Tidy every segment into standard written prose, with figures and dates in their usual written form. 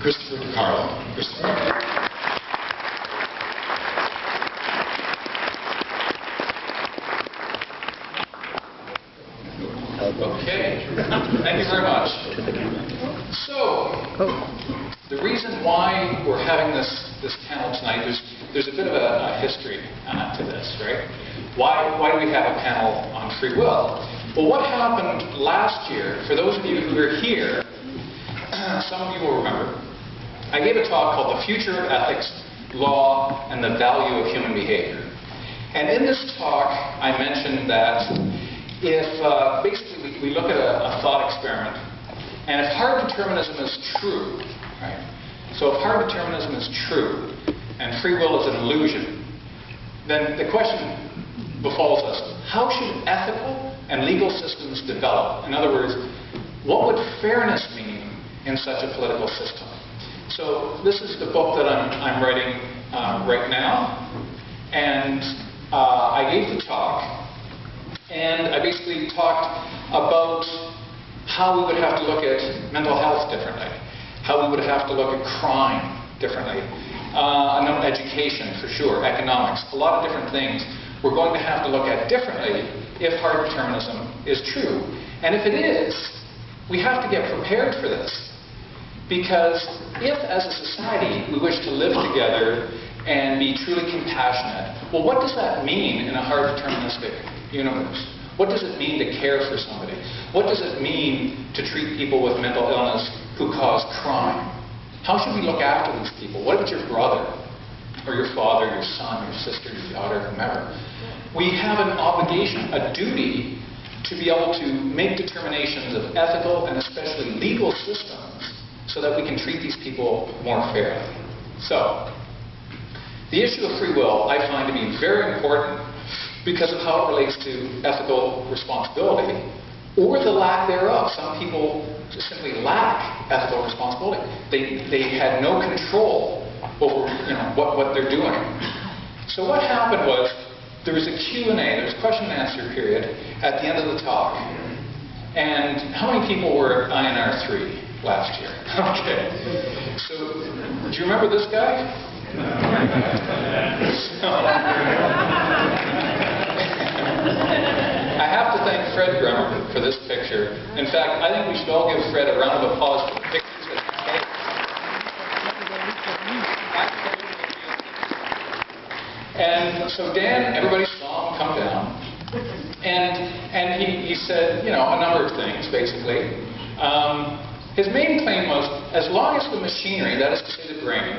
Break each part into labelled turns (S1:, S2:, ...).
S1: diCarlo.
S2: Okay, thank you very much. So, the reason why we're having this panel tonight, there's a bit of a history to this, right? Why do we have a panel on free will? Well, what happened last year, for those of you who were here, some of you will remember, I gave a talk called The Future of Ethics, Law, and the Value of Human Behavior. And in this talk, I mentioned that if basically we look at a thought experiment, and if hard determinism is true, right? So if hard determinism is true, and free will is an illusion, then the question befalls us, how should ethical and legal systems develop? In other words, what would fairness mean in such a political system? So this is the book that I'm writing right now, and I gave the talk, and I basically talked about how we would have to look at mental health differently, how we would have to look at crime differently, education for sure, economics, a lot of different things we're going to have to look at differently if hard determinism is true. And if it is, we have to get prepared for this. Because if, as a society, we wish to live together and be truly compassionate, well, what does that mean in a hard deterministic universe? What does it mean to care for somebody? What does it mean to treat people with mental illness who cause crime? How should we look after these people? What about your brother, or your father, your son, your sister, your daughter, whomever? We have an obligation, a duty, to be able to make determinations of ethical and especially legal systems so that we can treat these people more fairly. So, the issue of free will I find to be very important because of how it relates to ethical responsibility, or the lack thereof. Some people just simply lack ethical responsibility. They had no control over what they're doing. So what happened was, there was a Q&A, there was a question and answer period at the end of the talk. And how many people were at INR 3 last year? Okay. So, do you remember this guy? I have to thank Fred Bremer for this picture. In fact, I think we should all give Fred a round of applause for the pictures that he takes. And so Dan, everybody saw him come down, and he said, a number of things, basically. His main claim was, as long as the machinery, that is to say the brain,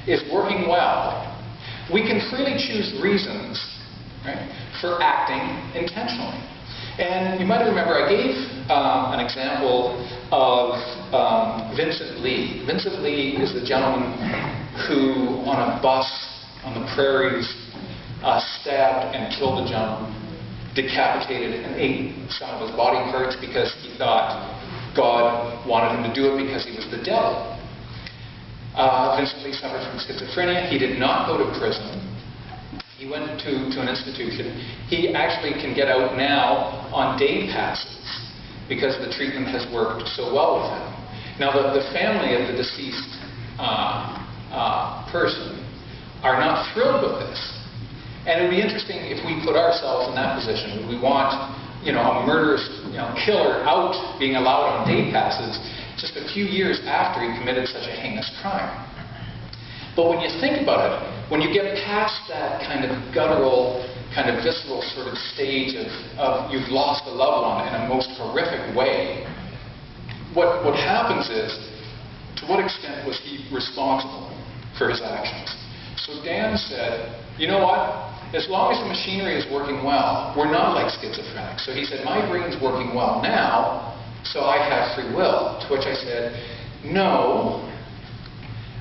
S2: is working well, we can freely choose reasons, right, for acting intentionally. And you might remember I gave an example of Vincent Lee. Vincent Lee is the gentleman who, on a bus on the prairies, stabbed and killed a gentleman, decapitated and ate some of his body parts because he thought God wanted him to do it because he was the devil. Vincent Lee suffered from schizophrenia. He did not go to prison. He went to an institution. He actually can get out now on day passes because the treatment has worked so well with him. Now, the family of the deceased person are not thrilled with this. And it would be interesting if we put ourselves in that position. Would we want, a murderous, killer out being allowed on day passes just a few years after he committed such a heinous crime? But when you think about it, when you get past that kind of guttural, kind of visceral sort of stage of you've lost a loved one in a most horrific way, what happens is, to what extent was he responsible for his actions? So Dan said, you know what? As long as the machinery is working well, we're not like schizophrenic. So he said, my brain's working well now, so I have free will. To which I said, no,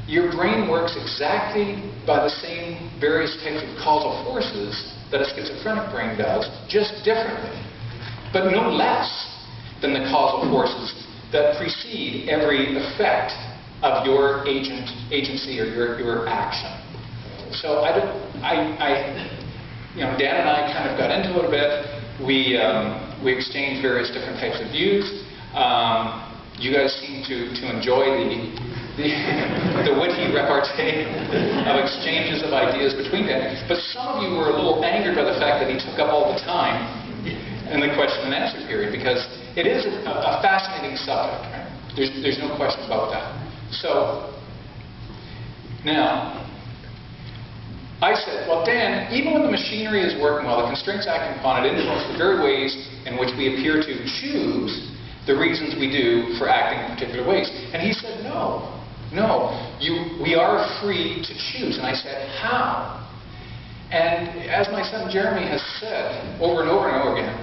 S2: your brain works exactly by the same various types of causal forces that a schizophrenic brain does, just differently, but no less than the causal forces that precede every effect of your agency or your action. So Dan and I kind of got into it a bit. We exchanged various different types of views. You guys seem to enjoy the ideas between Dan, but some of you were a little angered by the fact that he took up all the time in the question and answer period, because it is a fascinating subject, right? There's no question about that. So, now, I said, well, Dan, even when the machinery is working well, the constraints acting upon it influence the very ways in which we appear to choose the reasons we do for acting in particular ways. And he said, no, we are free to choose. And I said, how? And as my son Jeremy has said over and over and over again,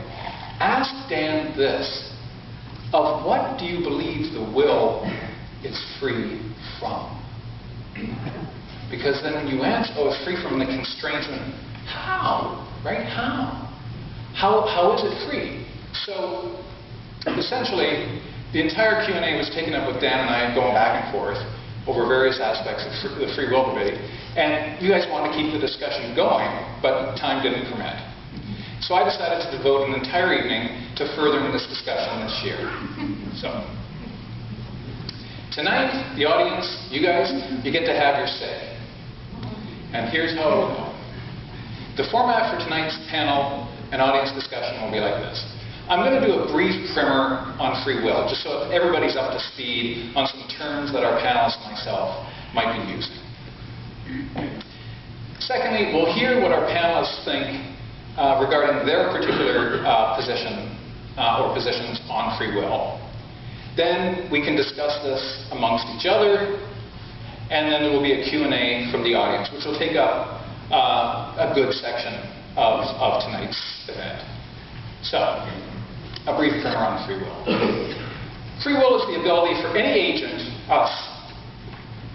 S2: ask Dan this: of what do you believe the will is free from? Because then when you answer, oh, it's free from the constraints, and how? Right? How? How is it free? So, essentially, the entire Q&A was taken up with Dan and I going back and forth over various aspects of the free will debate. And you guys wanted to keep the discussion going, but time didn't permit. So I decided to devote an entire evening to furthering this discussion this year. So, tonight, the audience, you guys, you get to have your say. And here's how it will go. The format for tonight's panel and audience discussion will be like this. I'm going to do a brief primer on free will, just so everybody's up to speed on some terms that our panelists and myself might be using. Secondly, we'll hear what our panelists think regarding their particular position or positions on free will. Then we can discuss this amongst each other, and then there will be a Q&A from the audience, which will take up a good section of tonight's event. So, a brief primer on free will. Free will is the ability for any agent, us,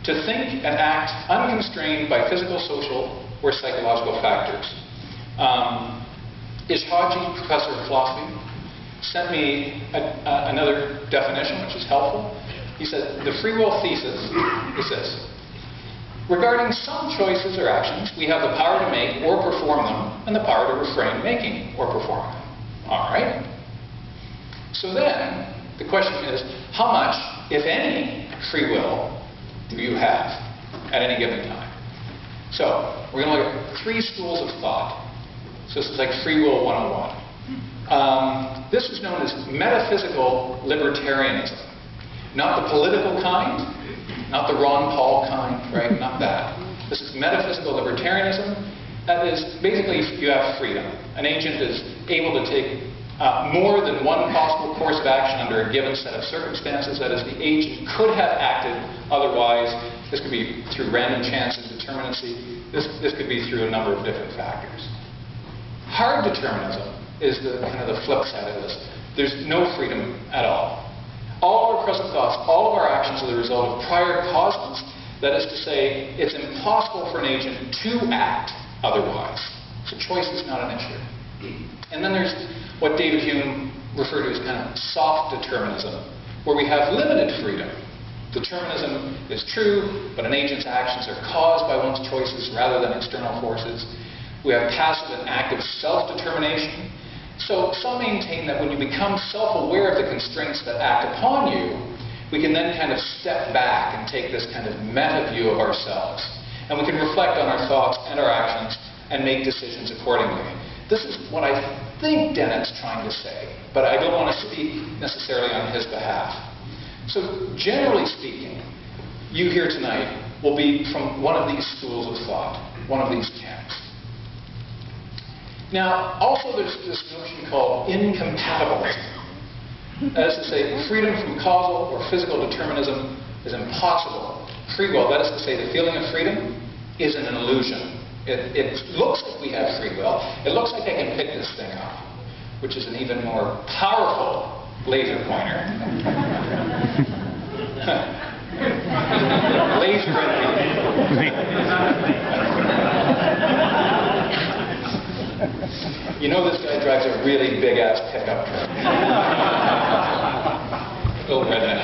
S2: to think and act unconstrained by physical, social, or psychological factors. Haji, professor of philosophy, sent me another definition, which is helpful. He said, the free will thesis is this: regarding some choices or actions, we have the power to make or perform them, and the power to refrain making or performing them. All right? So then, the question is, how much, if any, free will do you have at any given time? So, we're going to look at 3 schools of thought. So this is like Free Will 101. This is known as metaphysical libertarianism. Not the political kind, not the Ron Paul kind, right? Not that. This is metaphysical libertarianism. That is, basically, you have freedom. An agent is able to take more than one possible course of action under a given set of circumstances. That is, the agent could have acted otherwise. This could be through random chance and determinacy. This could be through a number of different factors. Hard determinism is the kind of the flip side of this. There's no freedom at all. All our present thoughts, all of our actions are the result of prior causes. That is to say, it's impossible for an agent to act otherwise. So choice is not an issue. And then there's what David Hume referred to as kind of soft determinism, where we have limited freedom. Determinism is true, but an agent's actions are caused by one's choices rather than external forces. We have passive and active self-determination. So some maintain that when you become self-aware of the constraints that act upon you, we can then kind of step back and take this kind of meta view of ourselves. And we can reflect on our thoughts and our actions and make decisions accordingly. This is what I think Dennett's trying to say, but I don't want to speak necessarily on his behalf. So generally speaking, you here tonight will be from one of these schools of thought, one of these camps. Now, also there's this notion called incompatibilism. That is to say, freedom from causal or physical determinism is impossible. Free will, that is to say, the feeling of freedom is an illusion. It looks like we have free will. It looks like I can pick this thing up, which is an even more powerful laser pointer. Laser You know this guy drives a really big-ass pickup truck. Little redneck.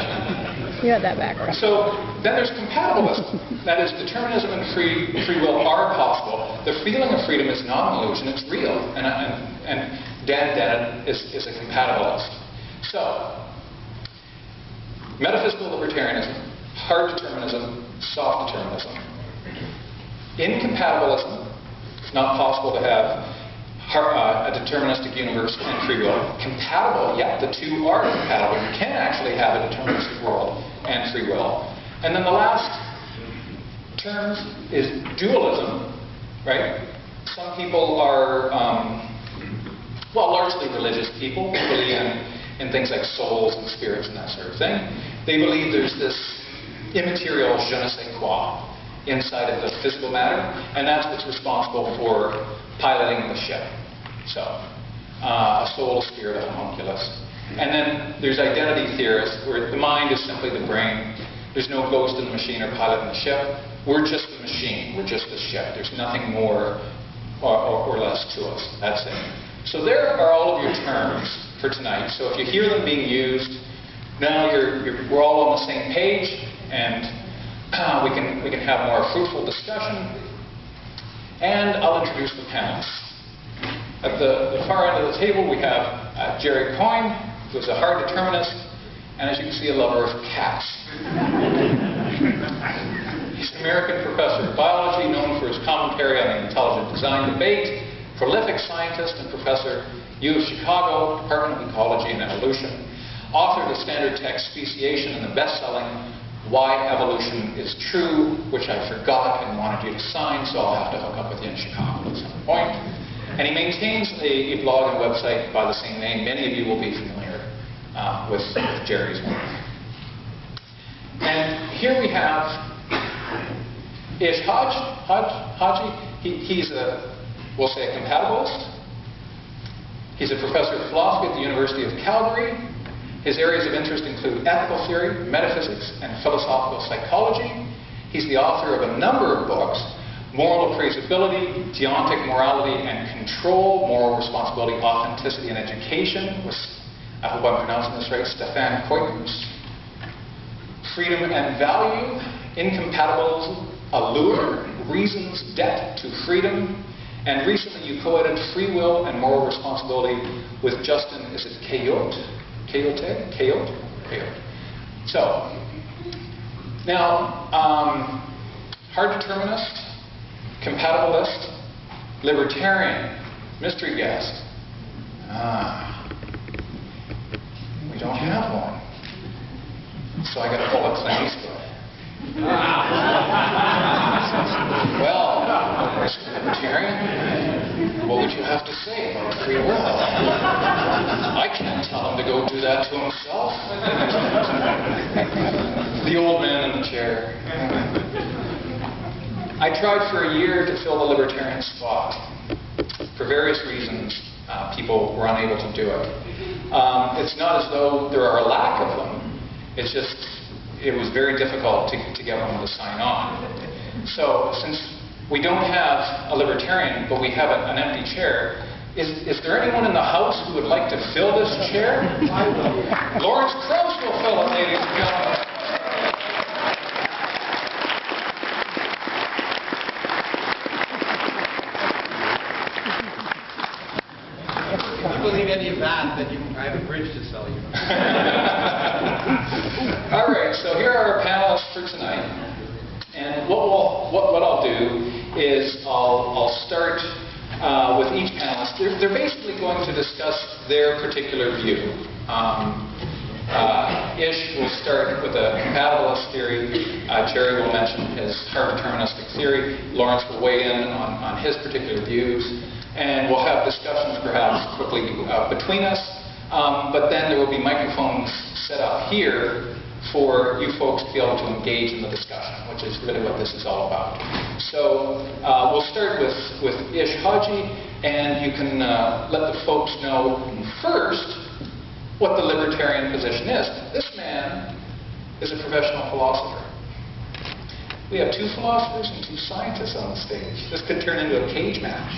S1: You had that backwards.
S2: So then there's compatibilism. That is, determinism and free will are possible. The feeling of freedom is not an illusion, it's real. And Dan Dennett is a compatibilist. So, metaphysical libertarianism, hard determinism, soft determinism. Incompatibilism, it's not possible to have a deterministic universe and free will. Compatible, yeah, the two are compatible. You can actually have a deterministic world and free will. And then the last term is dualism, right? Some people are, well, largely religious people who believe in things like souls and spirits and that sort of thing. They believe there's this immaterial je ne sais quoi inside of the physical matter, and that's what's responsible for piloting the ship. So, a soul, a spirit, a homunculus. And then there's identity theorists, where the mind is simply the brain. There's no ghost in the machine or pilot in the ship. We're just the machine. We're just the ship. There's nothing more or less to us. That's it. So there are all of your terms for tonight. So if you hear them being used, now we're all on the same page, and we can have more fruitful discussion. And I'll introduce the panelists. At the far end of the table, we have Jerry Coyne, who's a hard determinist, and as you can see, a lover of cats. He's an American professor of biology, known for his commentary on the intelligent design debate, prolific scientist and professor, U of Chicago, Department of Ecology and Evolution, author of the standard text Speciation and the best-selling Why Evolution is True, which I forgot and wanted you to sign, so I'll have to hook up with you in Chicago at some point. And he maintains a blog and website by the same name. Many of you will be familiar with Jerry's work. And here we have Haji. He's we'll say a compatibilist. He's a professor of philosophy at the University of Calgary. His areas of interest include ethical theory, metaphysics, and philosophical psychology. He's the author of a number of books: Moral Appraisability, Deontic Morality and Control, Moral Responsibility, Authenticity and Education, with, I hope I'm pronouncing this right, Stefan Koikens. Freedom and Value, Incompatibilism, Allure, Reason's Debt to Freedom, and recently you co-edited Free Will and Moral Responsibility with Justin, is it Coyote? So, now, hard determinist, compatibilist, libertarian, mystery guest. We don't have one. So I got to pull a Clint Eastwood. Well, Mr. Libertarian, what would you have to say about free will? I can't tell him to go do that to himself. The old man in the chair. I tried for a year to fill the libertarian spot. For various reasons, people were unable to do it. It's not as though there are a lack of them. It's just, it was very difficult to get one to sign on. So, since we don't have a libertarian, but we have an empty chair, is there anyone in the house who would like to fill this chair? I will. Lawrence Krauss will fill it, ladies and gentlemen.
S1: Believe any of that, then I have a bridge to sell you.
S2: All right, so here are our panelists for tonight. And what I'll do is I'll start with each panelist. They're basically going to discuss their particular view. Ish will start with a compatibilist theory. Jerry will mention his hard deterministic theory. Lawrence will weigh in on his particular views. And we'll have discussions perhaps quickly between us. But then there will be microphones set up here for you folks to be able to engage in the discussion, which is really what this is all about. So we'll start with Ish Haji, and you can let the folks know first what the libertarian position is. This man is a professional philosopher. We have two philosophers and two scientists on the stage. This could turn into a cage match.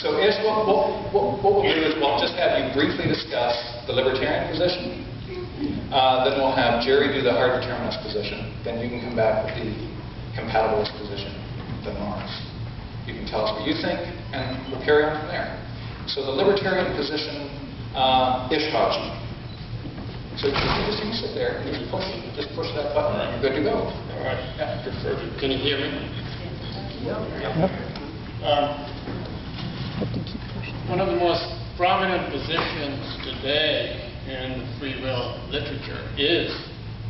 S2: So Ish, what we'll do is we'll just have you briefly discuss the libertarian position. Then we'll have Jerry do the hard determinist position. Then you can come back with the compatibilist position. Then Lawrence. You can tell us what you think, and we'll carry on from there. So the libertarian position, Ish Haji. So you just need to sit there and just push that button and you're good to go.
S3: All right.
S2: Yeah.
S3: Can you hear me? One of the most prominent positions today in free will literature is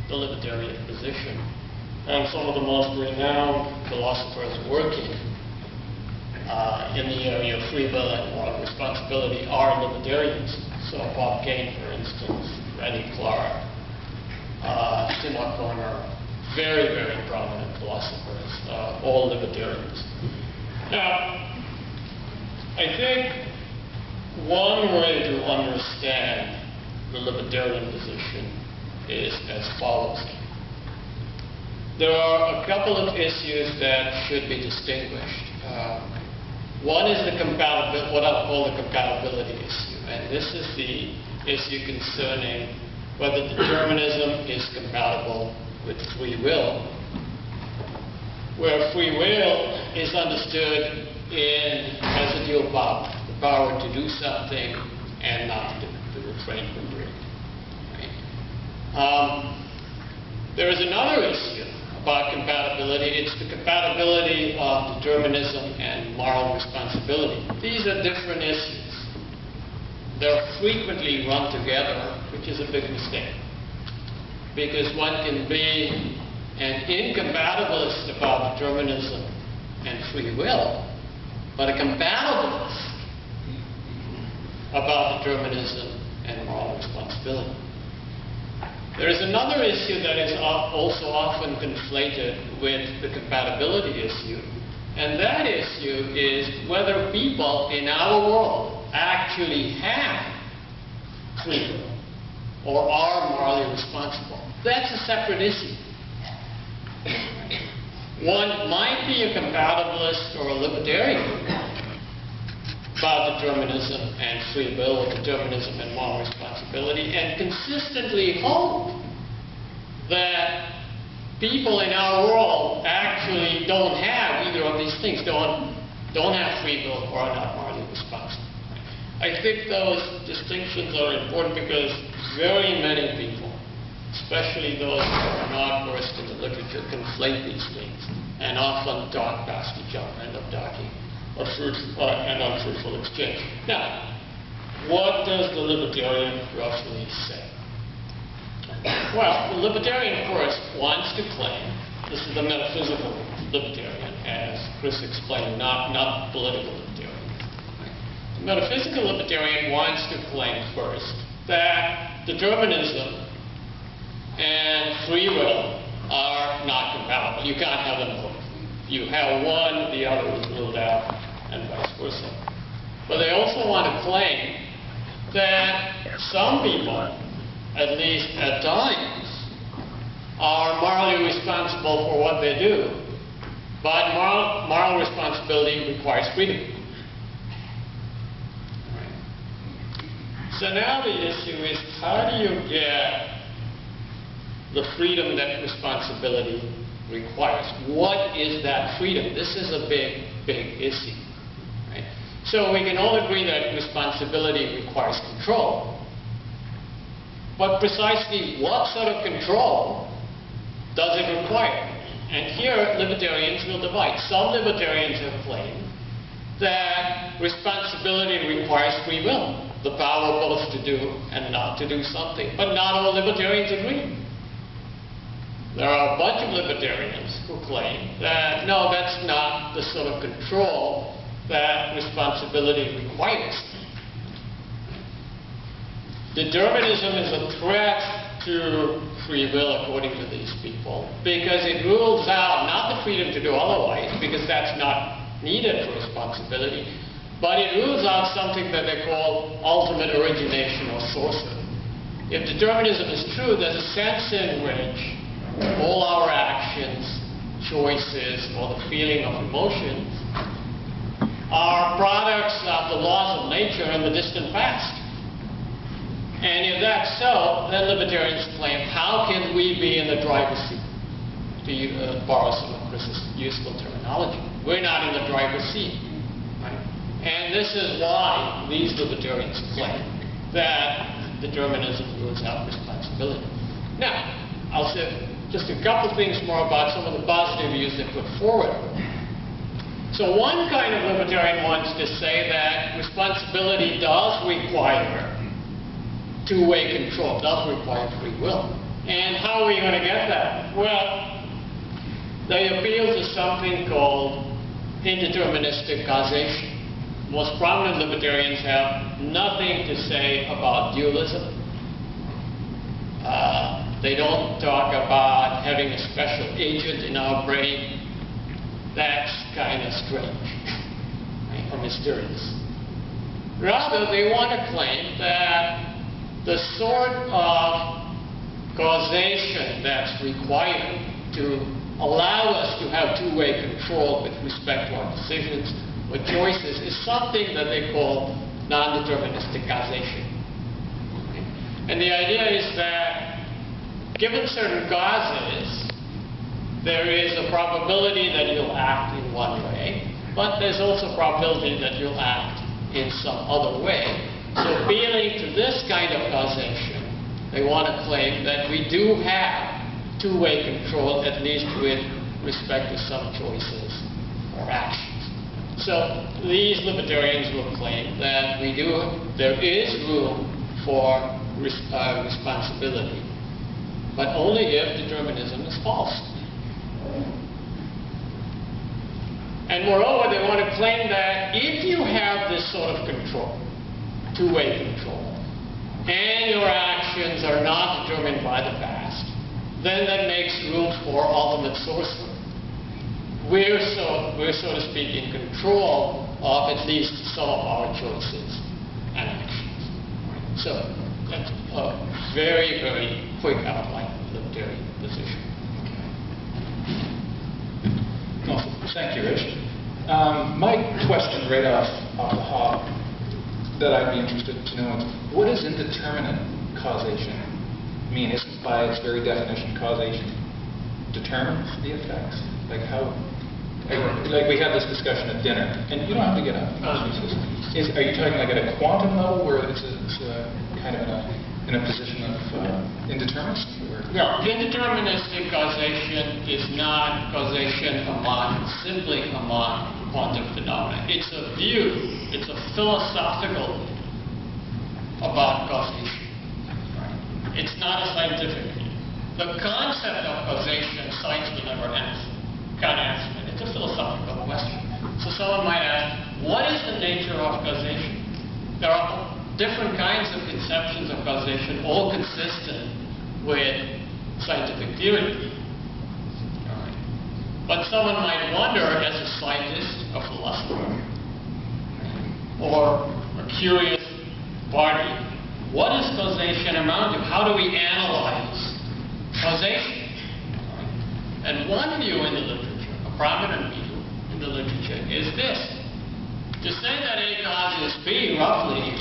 S3: the libertarian position. And some of the most renowned philosophers working in the area of free will and moral responsibility are libertarians. So Bob Kane, for instance, Randy Clark, Tim O'Connor, very, very prominent philosophers, all libertarians. Now, I think one way to understand the libertarian position is as follows. There are a couple of issues that should be distinguished. One is what I'll call the compatibility issue, and this is the issue concerning whether determinism is compatible with free will, where free will is understood as a dual power, the power to do something and not to refrain from doing it. Right? There is another issue about compatibility. It's the compatibility of determinism and moral responsibility. These are different issues. They're frequently run together, which is a big mistake. Because one can be an incompatibilist about determinism and free will, but a compatibilist about determinism and moral responsibility. There is another issue that is also often conflated with the compatibility issue, and that issue is whether people in our world actually have free will or are morally responsible. That's a separate issue. One might be a compatibilist or a libertarian about determinism and free will, or determinism and moral responsibility, and consistently hold that people in our world actually don't have either of these things, don't have free will or are not morally responsible. I think those distinctions are important because very many people, especially those who are not versed in the literature, conflate these things and often talk past each other, end up talking an unfruitful exchange. Now, what does the libertarian roughly say? Well, the libertarian, of course, wants to claim, this is the metaphysical libertarian, as Chris explained, not political libertarian. The metaphysical libertarian wants to claim first that determinism and free will are not compatible. You can't have them both. You have one, the other is ruled out, and vice versa. But they also want to claim that some people, at least at times, are morally responsible for what they do, but moral responsibility requires freedom. So now the issue is, how do you get the freedom that responsibility requires? What is that freedom? This is a big, big issue. Right? So we can all agree that responsibility requires control. But precisely what sort of control does it require? And here libertarians will divide. Some libertarians have claimed that responsibility requires free will, the power both to do and not to do something. But not all libertarians agree. There are a bunch of libertarians who claim that, no, that's not the sort of control that responsibility requires. Determinism is a threat to free will, according to these people, because it rules out not the freedom to do otherwise, because that's not needed for responsibility, but it rules out something that they call ultimate origination or sourcehood. If determinism is true, there's a sense in which all our actions, choices, or the feeling of emotions are products of the laws of nature in the distant past. And if that's so, then libertarians claim, how can we be in the driver's seat? To borrow some of Chris's useful terminology. We're not in the driver's seat. Right? And this is why these libertarians claim that determinism rules out responsibility. responsibility. Now, I'll say just a couple things more about some of the positive views they put forward. So one kind of libertarian wants to say that responsibility does require two-way control, does require free will. And how are we going to get that? Well, they appeal to something called indeterministic causation. Most prominent libertarians have nothing to say about dualism. They don't talk about having a special agent in our brain. That's kind of strange, right, or mysterious. Rather, they want to claim that the sort of causation that's required to allow us to have two-way control with respect to our decisions or choices is something that they call non-deterministic causation. Okay? And the idea is that given certain causes, there is a probability that you'll act in one way, but there's also a probability that you'll act in some other way. So appealing to this kind of causation, they want to claim that we do have two-way control, at least with respect to some choices or actions. So these libertarians will claim that there is room for responsibility, but only if determinism is false. And moreover, they want to claim that if you have this sort of control, two-way control, and your actions are not determined by the past, then that makes room for ultimate sourcehood. We're so to speak, in control of at least some of our choices and actions. So that's a very, very quick outline of the libertarian position.
S2: Well, thank you, Rich. My question right off the hop that I'd be interested to know is, what does indeterminate causation mean? Isn't by its very definition causation determines the effects? Like how, like we had this discussion at dinner, and you don't have to get up. Are you talking like at a quantum level where it's kind of in a position of indeterminacy?
S3: No, indeterministic causation is not causation simply among quantum phenomena. It's a view, it's a philosophical about causation. It's not a scientific view. The concept of causation, science will never can't answer it. It's a philosophical question. So someone might ask, what is the nature of causation? There are different kinds of conceptions of causation, all consistent with scientific theory. But someone might wonder, as a scientist, a philosopher, or a curious party, what does causation amount to? How do we analyze causation? And one view in the literature, a prominent view in the literature, is this. To say that A causes B, roughly,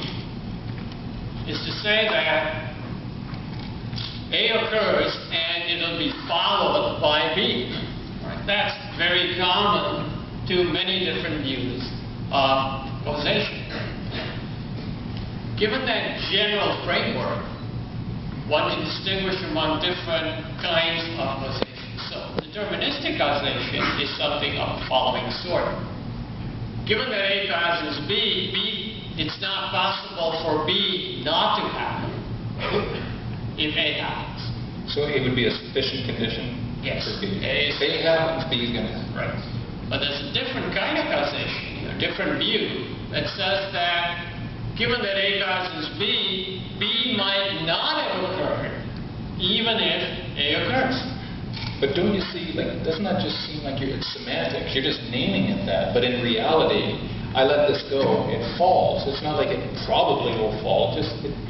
S3: is to say that A occurs and it'll be followed by B. Right? That's very common to many different views of causation. Given that general framework, one can distinguish among different kinds of causation. So, deterministic causation is something of the following sort. Given that A causes B, it's not possible for B not to happen if A happens.
S2: So A would be a sufficient condition
S3: Yes.
S2: for B.
S3: If
S2: A happens, B is going to happen.
S3: Right. But there's a different kind of causation, a different view that says that given that A causes B, B might not have occurred even if A occurs.
S2: But don't you see, like, doesn't that just seem like it's semantics? You're just naming it that, but in reality, I let this go, it falls. It's not like it probably will fall,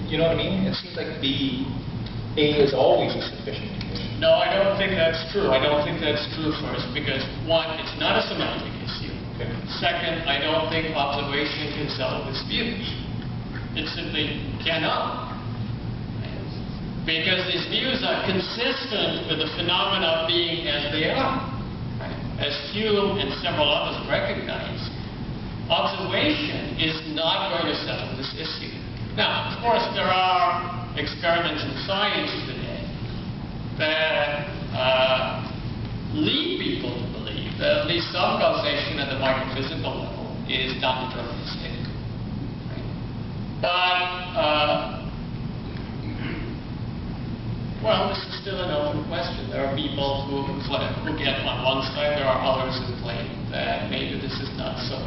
S2: you know what I mean? It seems like A is always a sufficient condition.
S3: No, I don't think that's true. I don't think that's true first, because one, it's not a semantic issue.
S2: Okay.
S3: Second, I don't think observation can settle this view. It simply cannot. Because these views are consistent with the phenomena being as they are. As Hume and several others recognize, observation is not going to settle this issue. Now, of course, there are experiments in science today that lead people to believe that at least some causation at the microphysical level is non-deterministic. Right? But well, this is still an open question. There are people who get on one side. There are others who claim that maybe this is not so.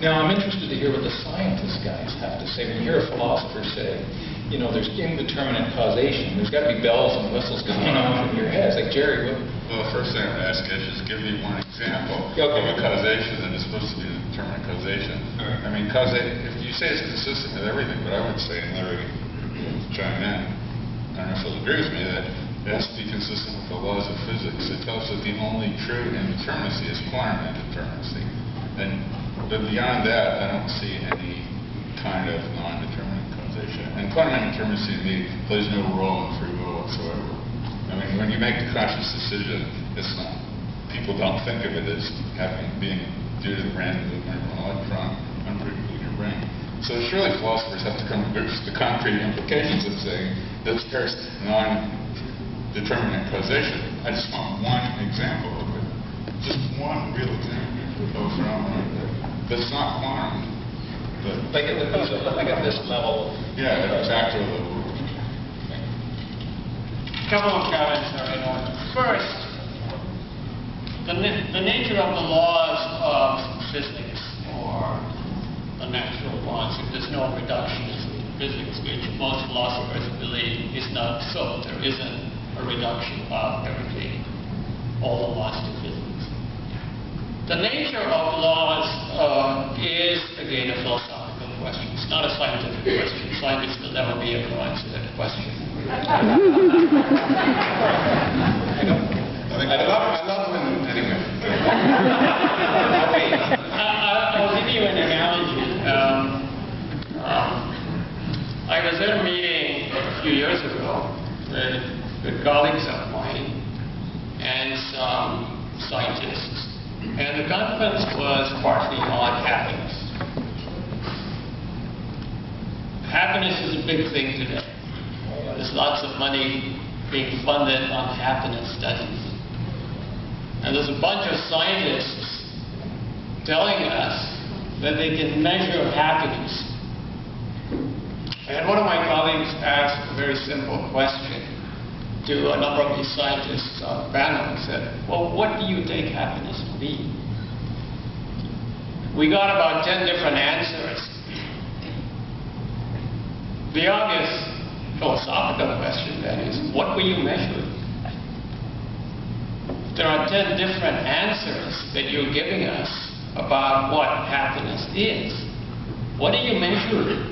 S2: Now, I'm interested to hear what the scientist guys have to say. When you hear a philosopher say, you know, there's indeterminate causation, there's got to be bells and whistles going on in your head. It's like, Jerry, what?
S4: Well, the first thing I would ask is just give me one example
S2: Okay.
S4: of a causation that is supposed to be a determinate causation.
S2: Right.
S4: I mean, if you say it's consistent with everything, but I would say, and Larry chime in, I don't know if he'll agree with me, that it has to be consistent with the laws of physics. It tells us that the only true indeterminacy is quantum indeterminacy. But beyond that, I don't see any kind of non-determinate causation. And quantum indeterminacy to me plays no role in free will whatsoever. I mean, when you make a conscious decision, it's not. People don't think of it as being due to the random movement of an electron unpredictably in your brain. So surely philosophers have to come to grips with the concrete implications of saying that there's non-determinate causation. I just want one example of it. Just one real example of a phenomenon that's not quantum. But
S2: Like at this level.
S4: yeah, at a macro level.
S3: A couple of comments are in order. First, the nature of the laws of physics or the natural laws, if there's no reductionism in physics, which most philosophers believe is not so. There isn't a reduction of everything, all the laws to physics. The nature of laws is, again, a philosophical question. It's not a scientific question. Scientists will never be able to answer that question.
S1: I love when, anyway.
S3: I'll give you an analogy. I was at a meeting a few years ago with colleagues of mine and some scientists. And the conference was partly on happiness. Happiness is a big thing today. There's lots of money being funded on happiness studies. And there's a bunch of scientists telling us that they can measure happiness. And one of my colleagues asked a very simple question to a number of these scientists on the panel and said, well, what do you take happiness to be? We got about 10 different answers. The obvious philosophical question then is, what will you measure? There are 10 different answers that you're giving us about what happiness is. What do you measure?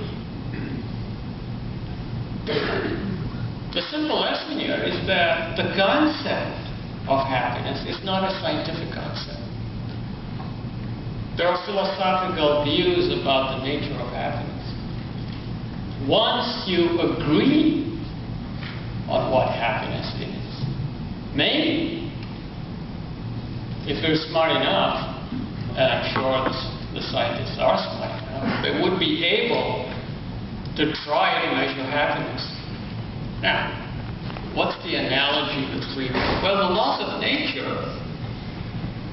S3: The simple lesson here is that the concept of happiness is not a scientific concept. There are philosophical views about the nature of happiness. Once you agree on what happiness is, maybe, if you're smart enough, and I'm sure the scientists are smart enough, they would be able to try to measure happiness. Now, what's the analogy with free will? Well, the laws of nature,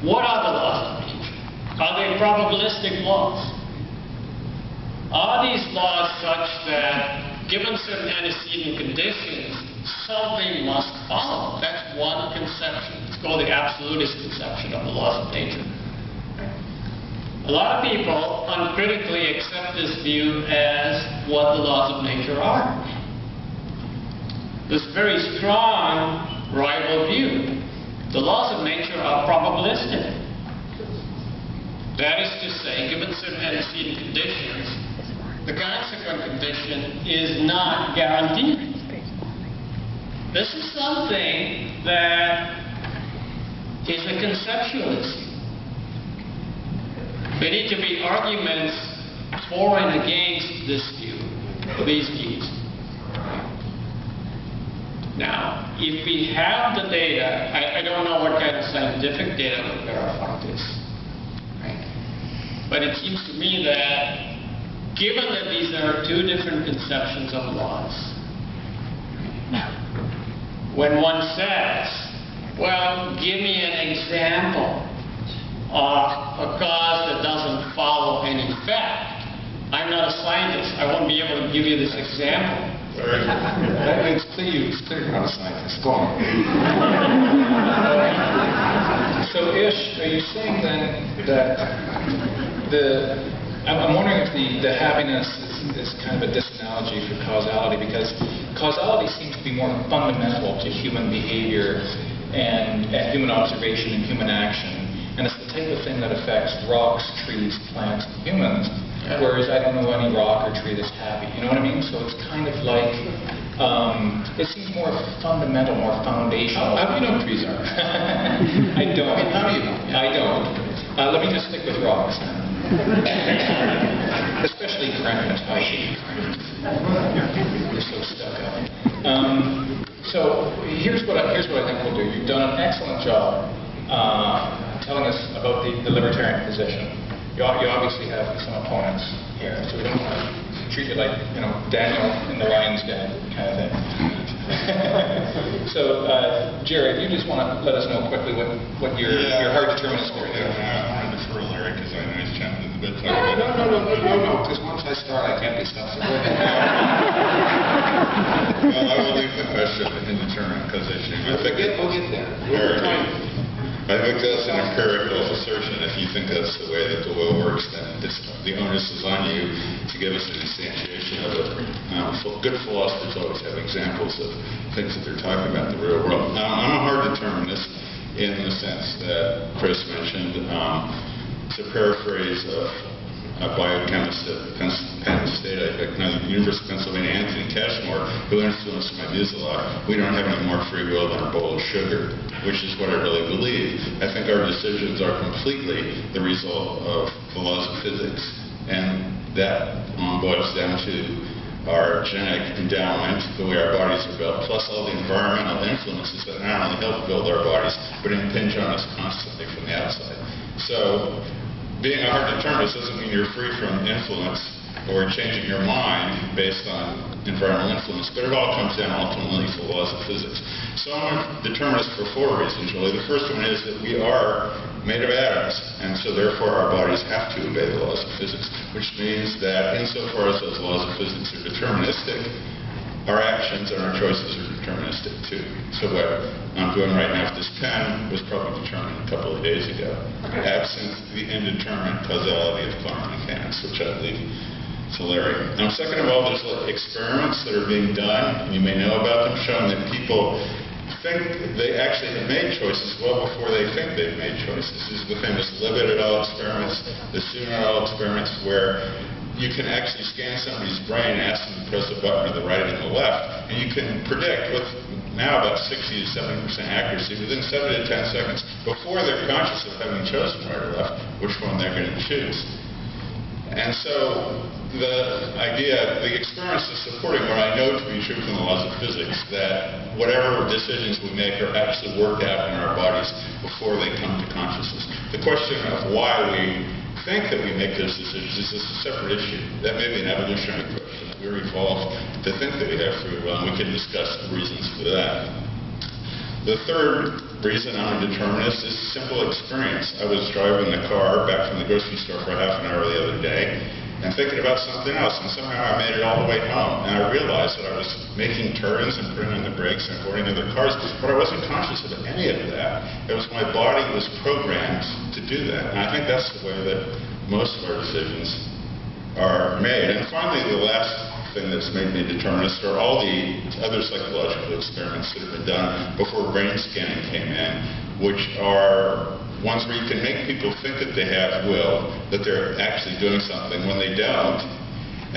S3: what are the laws of nature? Are they probabilistic laws? Are these laws such that, given certain antecedent conditions, something must follow? That's one conception. It's called the absolutist conception of the laws of nature. A lot of people uncritically accept this view as what the laws of nature are. This very strong rival view. The laws of nature are probabilistic. That is to say, given certain antecedent conditions, the consequent condition is not guaranteed. This is something that is a conceptual issue. There need to be arguments for and against this view, these views. Now, if we have the data, I don't know what kind of scientific data would verify this, right? But it seems to me that given that these are two different conceptions of laws, when one says, well, give me an example of a cause that doesn't follow any fact. I'm not a scientist. I won't be able to give you this example.
S2: It's clear you're not a scientist. Go on. So, Ish, are you saying then that I'm wondering if the happiness is kind of a disanalogy for causality, because causality seems to be more fundamental to human behavior and human observation and human action. And it's the type of thing that affects rocks, trees, plants, and humans, whereas I don't know any rock or tree that's happy. You know what I mean? So it's kind of like, it seems more fundamental, more foundational.
S1: How do you know trees are?
S2: I don't.
S1: How do you know?
S2: I don't. Let me just stick with rocks then. Especially granite. I hate granite. You're so stuck up. So here's what I think we'll do. You've done an excellent job telling us about the libertarian position. You obviously have some opponents here, so we don't want to treat you like, Daniel in the lion's den kind of thing. So, Jerry, if you just want to let us know quickly what your hard determinist theory is.
S4: I want to defer Larry because I know he's champing at the bit.
S1: No, because once I start, I can't be stopped. So go ahead.
S4: Well, I will leave the question indeterminate causation.
S1: We'll get there.
S4: I think that's an empirical assertion. If you think that's the way that the will works, then the onus is on you to give us an instantiation of it. Good philosophers always have examples of things that they're talking about in the real world. Now, I'm a hard determinist in the sense that Chris mentioned. To paraphrase a biochemist at Penn State, I think, the University of Pennsylvania, Anthony Cashmore, who influenced my views a lot. We don't have any more free will than a bowl of sugar, which is what I really believe. I think our decisions are completely the result of the laws of physics, and that boils down to our genetic endowment, the way our bodies are built, plus all the environmental influences that not only help build our bodies, but impinge on us constantly from the outside. So, being a hard determinist doesn't mean you're free from influence or changing your mind based on environmental influence, but it all comes down ultimately to the laws of physics. So I'm a determinist for 4 reasons, really. The first one is that we are made of atoms, and so therefore our bodies have to obey the laws of physics, which means that insofar as those laws of physics are deterministic, our actions and our choices are deterministic too. So what I'm doing right now with this pen was probably determined a couple of days ago, absent the indeterminate causality of quantum mechanics, which I leave to Larry. Second of all, there's experiments that are being done, and you may know about them, showing that people think they actually have made choices well before they think they've made choices. These are the famous Libet et al. Experiments, the Soon et al. Experiments, where you can actually scan somebody's brain and ask them to press a button to the right and the left, and you can predict with now about 60 to 70% accuracy within 7 to 10 seconds before they're conscious of having chosen right or left which one they're going to choose. And so the experiments are supporting what I know to be true from the laws of physics, that whatever decisions we make are actually worked out in our bodies before they come to consciousness. The question of why we think that we make those decisions is a separate issue. That may be an evolutionary question. We're evolved to think that we have free will, and we can discuss the reasons for that. The third reason I'm a determinist is simple experience. I was driving the car back from the grocery store for half an hour the other day and thinking about something else, and somehow I made it all the way home, and I realized that I was making turns and putting on the brakes and avoiding other cars, but I wasn't conscious of any of that. It was my body was programmed to do that, and I think that's the way that most of our decisions are made. And finally, the last thing that's made me a determinist are all the other psychological experiments that have been done before brain scanning came in, which are ones where you can make people think that they have will, that they're actually doing something when they don't.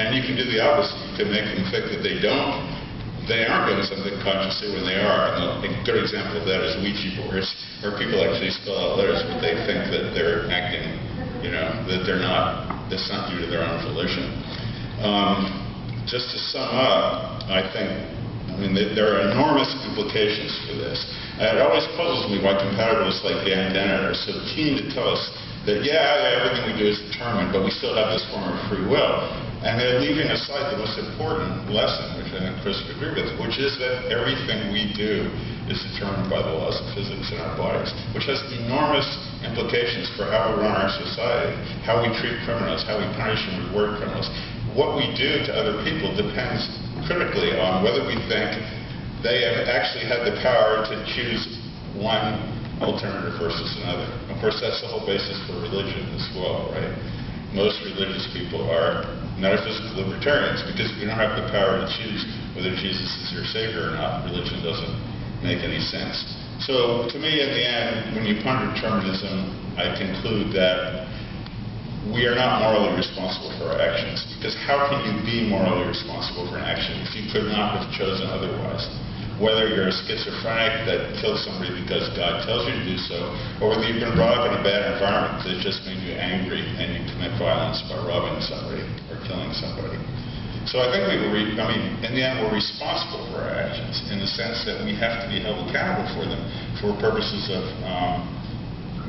S4: And you can do the opposite. You can make them think that they aren't doing something consciously when they are. And a good example of that is Ouija boards, where people actually spell out letters, but they think that they're acting, that they're not, that's not due to their own volition. Just to sum up, there are enormous implications for this. It always puzzles me why compatibilists like Dan Dennett are so keen to tell us that, everything we do is determined, but we still have this form of free will. And they're leaving aside the most important lesson, which I think Chris would agree with, which is that everything we do is determined by the laws of physics in our bodies, which has enormous implications for how we run our society, how we treat criminals, how we punish and reward criminals. What we do to other people depends critically on whether we think they have actually had the power to choose one alternative versus another. Of course, that's the whole basis for religion as well, right? Most religious people are metaphysical libertarians because if you don't have the power to choose whether Jesus is your savior or not, religion doesn't make any sense. So to me, in the end, when you ponder determinism, I conclude that we are not morally responsible for our actions, because how can you be morally responsible for an action if you could not have chosen otherwise? Whether you're a schizophrenic that killed somebody because God tells you to do so, or whether you've been brought up in a bad environment that just made you angry and you commit violence by robbing somebody or killing somebody. So I think in the end, we're responsible for our actions in the sense that we have to be held accountable for them for purposes of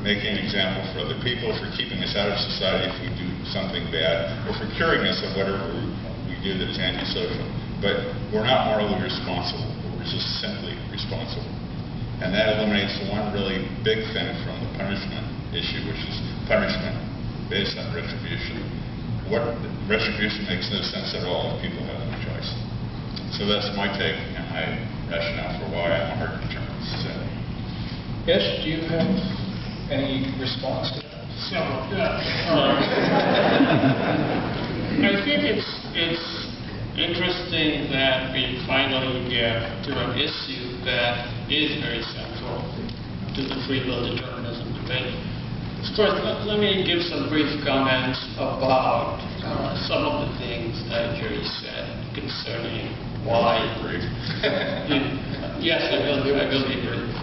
S4: making an example for other people, for keeping us out of society if we do something bad, or for curing us of whatever we do that's antisocial. But we're not morally responsible. Just simply responsible. And that eliminates one really big thing from the punishment issue, which is punishment based on retribution. Retribution makes no sense at all if people have no choice. So that's my take and my rationale for why I'm a hard determinist. So.
S2: Yes, do you have any response to that?
S3: So, I think it's interesting that we finally get to an issue that is very central to the free will determinism debate. First, let me give some brief comments about some of the things that Jerry said concerning why. Yes, I will be brief.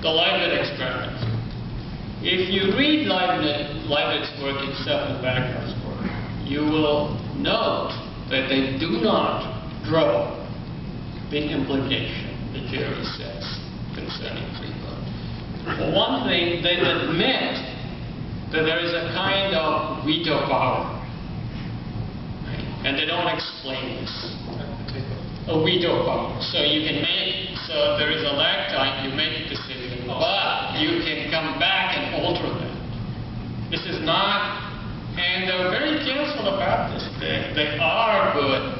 S3: The Leibniz experiment. If you read Leibniz's work itself in Wagner's work, you will note that they do not draw the implication that Jerry says concerning free will. For one thing, they admit that there is a kind of veto power, right? And they don't explain this. A veto power. So you can so there is a lag time, you make a decision, but you can come back and alter that. This is not. And they're very careful about this. They are good.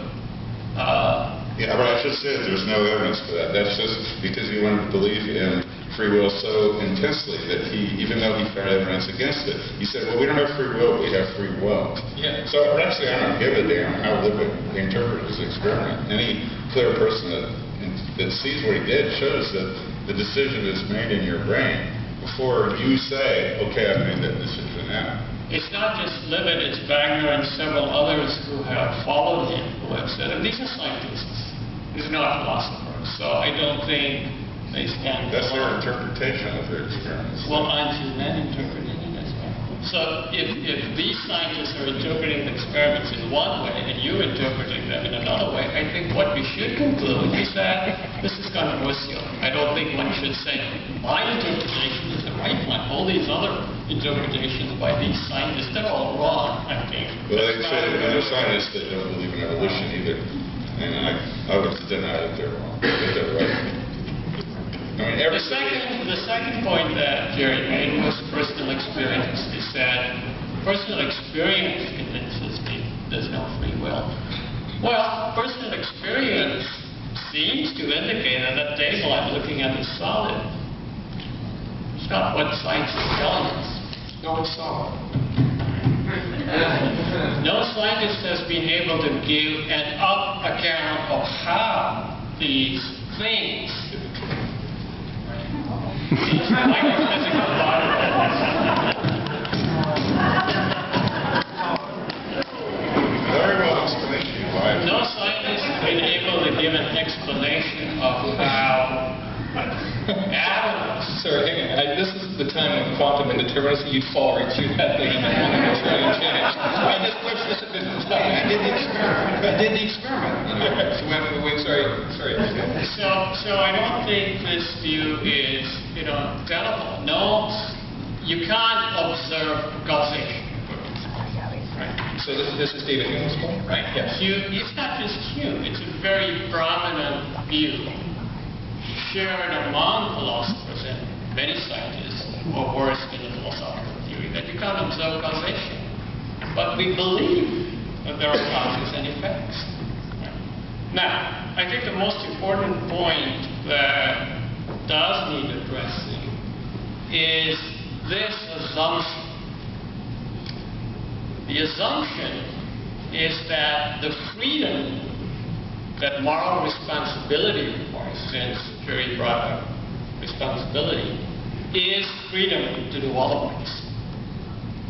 S4: Yeah, but I should say that there's no evidence for that. That's just because he wanted to believe in free will so intensely that even though he found evidence against it, he said, well, we don't have free will, we have free will.
S2: Yeah.
S4: So actually, I don't give a damn how Libet interpreted his experiment. Any clear person that sees what he did shows that the decision is made in your brain before you say, okay, I've made that decision now.
S3: It's not just Libet, it's Wagner and several others who have followed him, who have said, and these are scientists, these are not philosophers, so I don't think they stand
S4: That's their
S3: alone.
S4: interpretation of their experiments.
S3: Well, aren't you then interpreting it as well? So if these scientists are interpreting the experiments in one way and you're interpreting them in another way, I think what we should conclude is that this is controversial. I don't think one should say, my interpretation is the right one. All these other interpretations by these scientists, they're all wrong, I think.
S4: Well, they say that there are scientists that don't believe in evolution either. And I would deny that they're wrong. That they're right. I mean,
S3: the second point that Jerry made was personal experience. He said, personal experience convinces me there's no free will. Well, personal experience seems to indicate that that table I'm looking at is solid. It's not what science is telling us.
S1: No, it's solid.
S3: No scientist has been able to give an account of how these things
S4: very well explained to you why.
S3: No scientist has been able to give an explanation of how atoms.
S2: Sorry, hang on. This is the time when quantum indeterminacy, you'd fall right through that thing and then want to try and change. I just wish this had been the time.
S1: I did the experiment. Sorry.
S3: So I don't think this view is, tenable. No, you can't observe causation. Right?
S2: So this is David Hume's point, right? Yes.
S3: It's not just Hume, it's a very prominent view shared among philosophers and many scientists, or worse in the philosophical theory, that you can't observe causation. But we believe that there are causes and effects. Now, I think the most important point that does need addressing is this assumption. The assumption is that the freedom that moral responsibility requires, since Jerry brought up responsibility, is freedom to do all of this.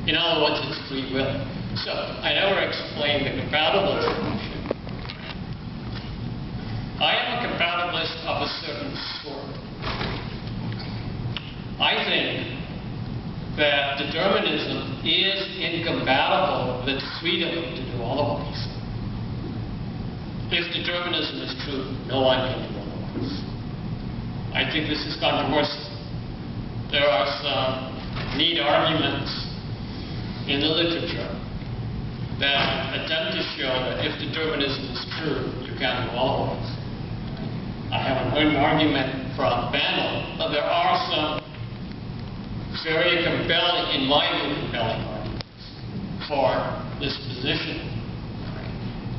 S3: In other words, it's free will. So, I never explained the compatibilist function. I am a compatibilist of a certain sort. I think that determinism is incompatible with freedom to do all of these. If determinism is true, no one can do otherwise. I think this is controversial. There are some neat arguments in the literature that attempt to show that if determinism is true, you can't do all of this. I haven't heard an argument from Bandel, but there are some very compelling, in my view, compelling arguments for this position.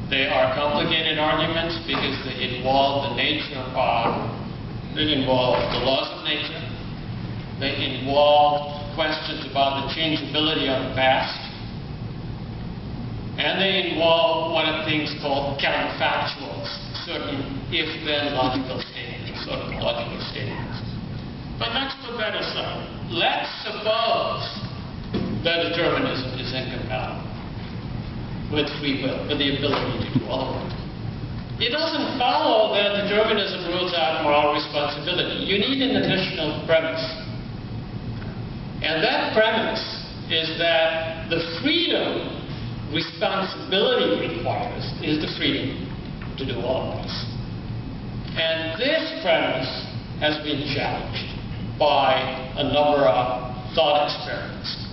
S3: They are complicated arguments because they involve the nature of, they involve the laws of nature, they involve questions about the changeability of the past, and they involve one of the things called counterfactuals, certain if-then logical statements, sort of logical statements. But let's put that aside. Let's suppose that determinism is incompatible with free will, with the ability to do all of it. It doesn't follow that determinism rules out moral responsibility. You need an additional premise. And that premise is that the freedom responsibility requires is the freedom to do all of this. And this premise has been challenged by a number of thought experiments.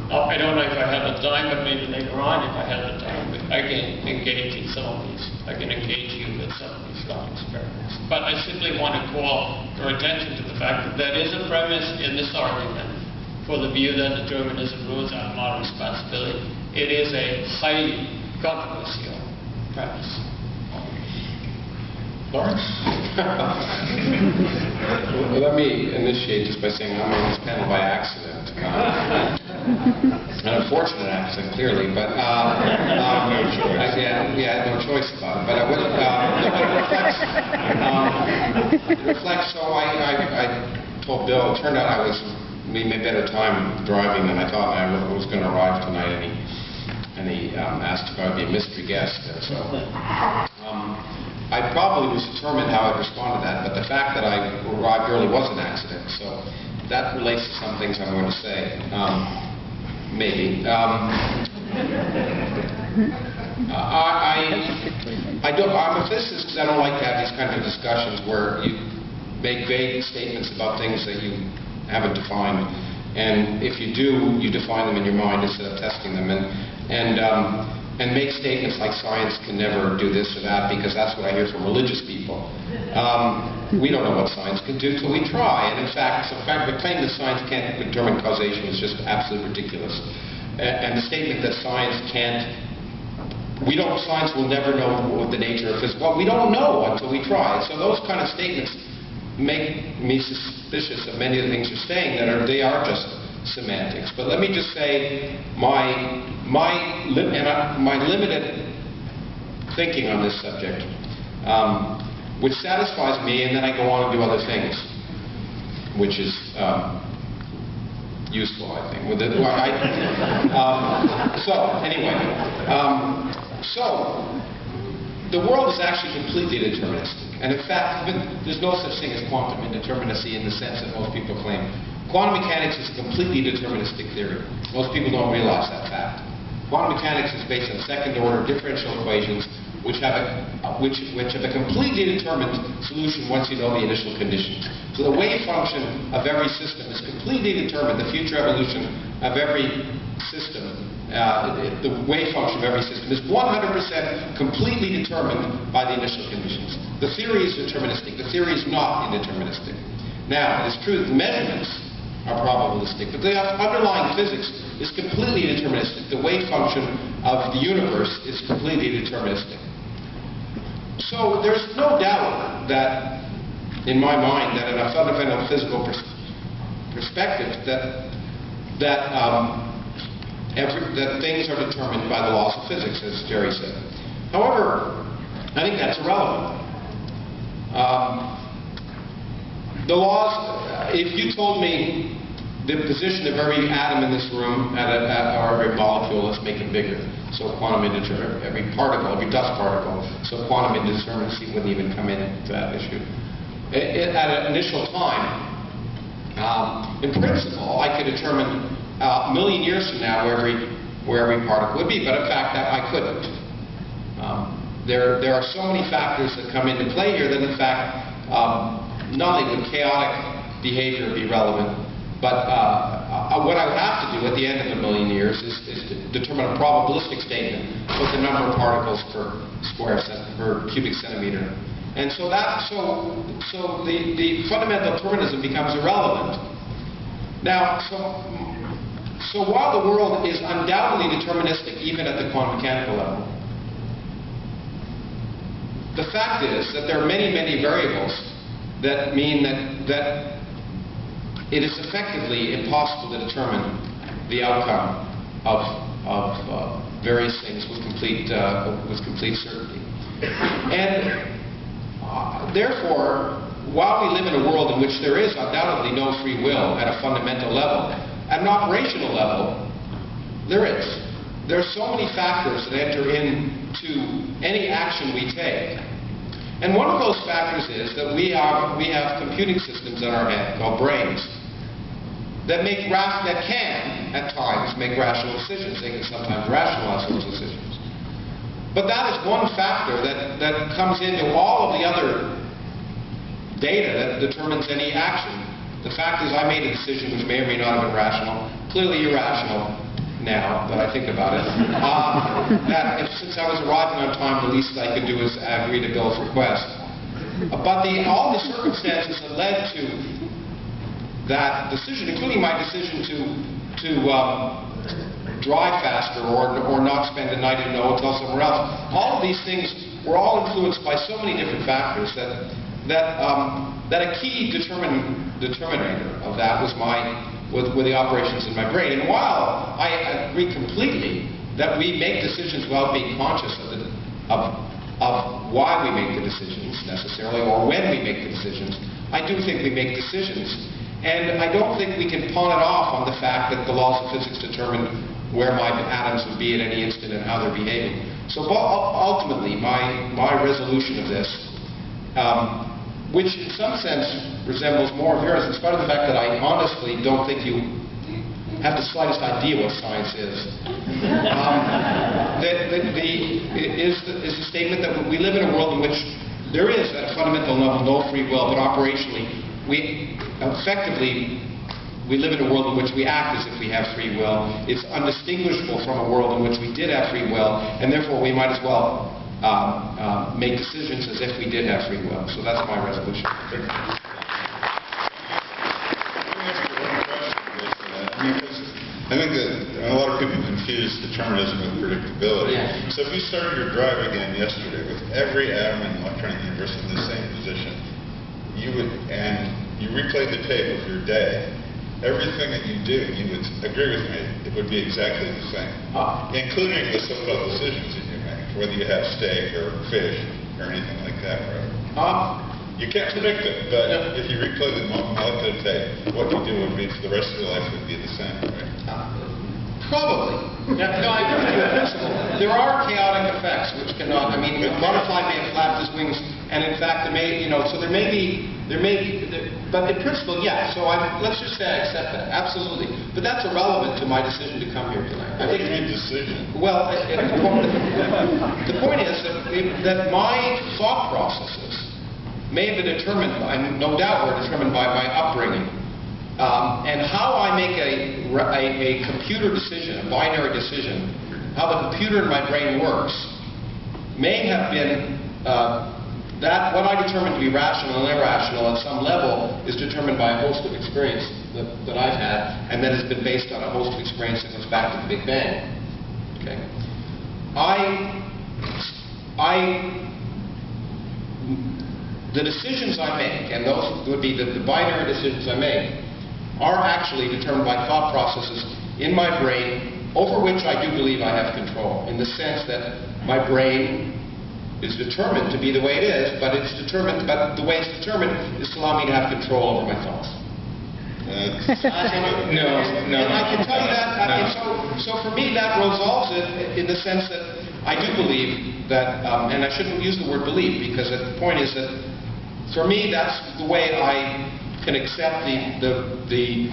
S3: Now, I don't know if I have the time, but maybe later on, if I have the time, I can engage in some of these. I can engage you with some of these thought experiments. But I simply want to call your attention to the fact that there is a premise in this argument for the view that determinism rules out moral responsibility. It is a highly controversial premise.
S1: Lawrence? Well, let me initiate just by saying I'm on this panel by accident. An unfortunate accident, clearly, but I had no choice about it. But it reflects. So I told Bill. It turned out we made better time driving than I thought I was going to arrive tonight, and he asked if I would be a mystery guest. So. I probably was determined how I'd respond to that, but the fact that I arrived early was an accident, so that relates to some things I'm going to say. Maybe. I'm a physicist because I don't like to have these kinds of discussions where you make vague statements about things that you haven't defined, and if you do, you define them in your mind instead of testing them, and make statements like science can never do this or that, because that's what I hear from religious people. We don't know what science can do till we try, and in fact, the claim that science can't determine causation is just absolutely ridiculous. And the statement that science will never know what the nature of physics. Well, we don't know until we try. So those kind of statements make me suspicious of many of the things you're saying they are just semantics. But let me just say my limited thinking on this subject, which satisfies me, and then I go on and do other things, which is useful, I think. So the world is actually completely deterministic, and in fact, there's no such thing as quantum indeterminacy in the sense that most people claim. Quantum mechanics is a completely deterministic theory. Most people don't realize that fact. Quantum mechanics is based on second-order differential equations which have a completely determined solution once you know the initial conditions. So the wave function of every system is completely determined. The future evolution of every system, the wave function of every system is 100% completely determined by the initial conditions. The theory is deterministic. The theory is not indeterministic. Now, it is true that the measurements are probabilistic, but the underlying physics is completely deterministic. The wave function of the universe is completely deterministic. So there's no doubt that, in my mind, that in a fundamental physical perspective, that things are determined by the laws of physics, as Jerry said. However, I think that's irrelevant. The laws, if you told me the position of every atom in this room, or every molecule, let's make it bigger, so quantum indeterminacy, every particle, every dust particle, so quantum indeterminacy wouldn't even come into that issue. At an initial time, in principle, I could determine a million years from now where every particle would be, but in fact, I couldn't. There are so many factors that come into play here that, in fact, not only would chaotic behavior be relevant, but what I would have to do at the end of a million years is to determine a probabilistic statement with the number of particles per cubic centimeter. And so the fundamental determinism becomes irrelevant. Now, so while the world is undoubtedly deterministic even at the quantum mechanical level, the fact is that there are many, many variables that mean that it is effectively impossible to determine the outcome of various things with complete certainty. And therefore, while we live in a world in which there is undoubtedly no free will at a fundamental level, at an operational level, there is. There are so many factors that enter into any action we take. And one of those factors is that we have computing systems in our head called brains that can, at times, make rational decisions. They can sometimes rationalize those decisions. But that is one factor that comes into all of the other data that determines any action. The fact is I made a decision which may or may not have been rational, clearly irrational now that I think about it. Since I was arriving on time, the least I could do is agree to Bill's request. But all the circumstances that led to that decision, including my decision to drive faster or not spend a night in a hotel somewhere else, all of these things were all influenced by so many different factors that a key determinator of that were the operations in my brain. And while I agree completely that we make decisions without being conscious of why we make the decisions necessarily, or when we make the decisions, I do think we make decisions. And I don't think we can pawn it off on the fact that the laws of physics determine where my atoms would be at any instant and how they're behaving. So ultimately, my resolution of this, which in some sense resembles more of yours, in spite of the fact that I honestly don't think you have the slightest idea what science is, is the statement that we live in a world in which there is, at a fundamental level, no free will, but operationally, we live in a world in which we act as if we have free will. It's undistinguishable from a world in which we did have free will, and therefore we might as well make decisions as if we did have free will. So that's my resolution.
S4: I think that a lot of people confuse determinism with predictability.
S1: Yeah.
S4: So if you started your drive again yesterday with every atom and electron in the universe in the same position, and you replayed the tape of your day, everything that you do, you would agree with me, it would be exactly the same, including the so-called decisions that you make, whether you have steak or fish or anything like that, right? You can't predict it, but if you replay the molecular tape, what you do would be, for the rest of your life, would be the same, right?
S1: Probably. No, I agree with you. There are chaotic effects which cannot. I mean, a butterfly may have flapped his wings, and in fact, there may be. But in principle, yeah. So let's just say I accept that, absolutely. But that's irrelevant to my decision to come here tonight.
S4: What do you mean decision?
S1: Well, the point is that my thought processes may have been determined, and no doubt were determined by my upbringing. And how I make a computer decision, a binary decision, how the computer in my brain works, may have been that what I determine to be rational and irrational at some level is determined by a host of experience that I've had, and that has been based on a host of experience that goes back to the Big Bang. Okay. The decisions I make, and those would be the binary decisions I make, are actually determined by thought processes in my brain over which I do believe I have control, in the sense that my brain is determined to be the way it is, but the way it's determined is to allow me to have control over my thoughts.
S2: No.
S1: And I can tell you that. So for me, that resolves it in the sense that I do believe that, and I shouldn't use the word believe, because the point is that for me, that's the way I can accept the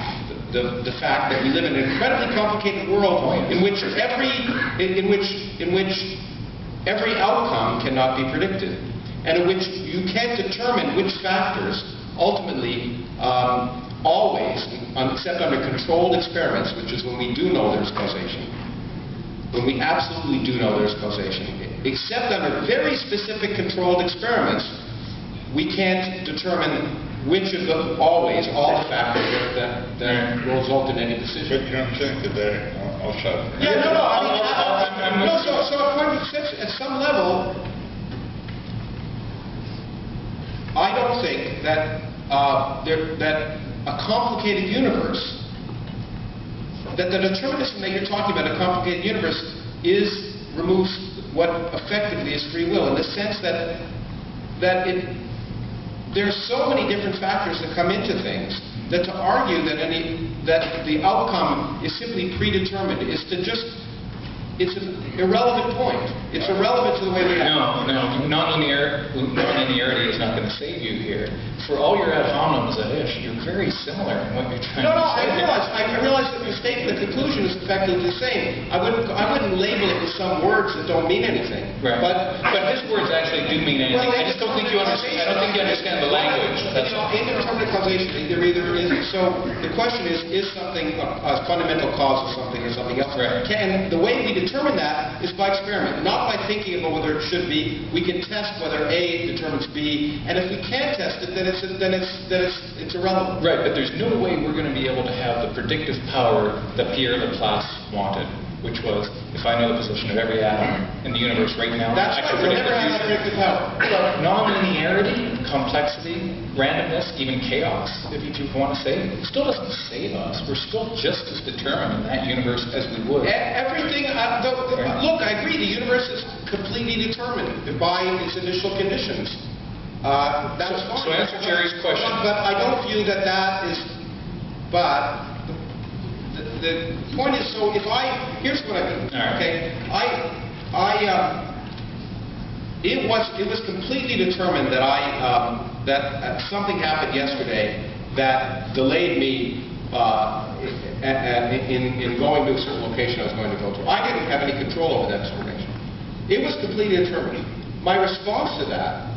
S1: fact that we live in an incredibly complicated world in which every outcome cannot be predicted, and in which you can't determine which factors ultimately, always, except under controlled experiments, which is when we do know there's causation, when we absolutely do know there's causation, except under very specific controlled experiments, we can't determine which of the, always, all the factors that will result in any decision.
S4: But you know what I'm saying today? I'll shut up.
S1: Yeah, no, so at some level, I don't think that that a complicated universe, that the determinism that you're talking about, a complicated universe, removes what effectively is free will, in the sense that there's so many different factors that come into things that to argue that the outcome is simply predetermined is to just, it's an irrelevant point. It's irrelevant to the way we act.
S2: No. Nonlinearity is not going to save you here. For all your ad hominems at ish, you're very similar in what you're trying to say.
S1: I realize that the statement, the conclusion is effectively the same. I wouldn't label it with some words that don't mean anything.
S2: Right. But his words actually do mean anything.
S1: Well,
S2: I just don't think you understand. I don't think you understand the language. That's all.
S1: Indeterminate causation, there either isn't. So the question is something a fundamental cause of something or something else?
S2: Right.
S1: And the way we determine that is by experiment, not by thinking about whether it should be. We can test whether A determines B, and if we can't test it, then it's irrelevant.
S2: Right, but there's no way we're going to be able to have the predictive power that Pierre Laplace wanted, which was, if I know the position of every atom in the universe right now,
S1: That's
S2: I can
S1: right, we'll
S2: predict
S1: never
S2: the
S1: have that
S2: future.
S1: predictive power.
S2: But nonlinearity, complexity, randomness, even chaos, if you want to say, it still doesn't save us. We're still just as determined in that universe as we would.
S1: Everything, look, I agree, the universe is completely determined by its initial conditions. That's fine.
S2: So answer Jerry's question.
S1: But I don't view that is, but the point is, so if here's what I mean, okay, it was completely determined that that something happened yesterday that delayed me in going to a certain location I was going to go to. I didn't have any control over that location. It was completely determined. My response to that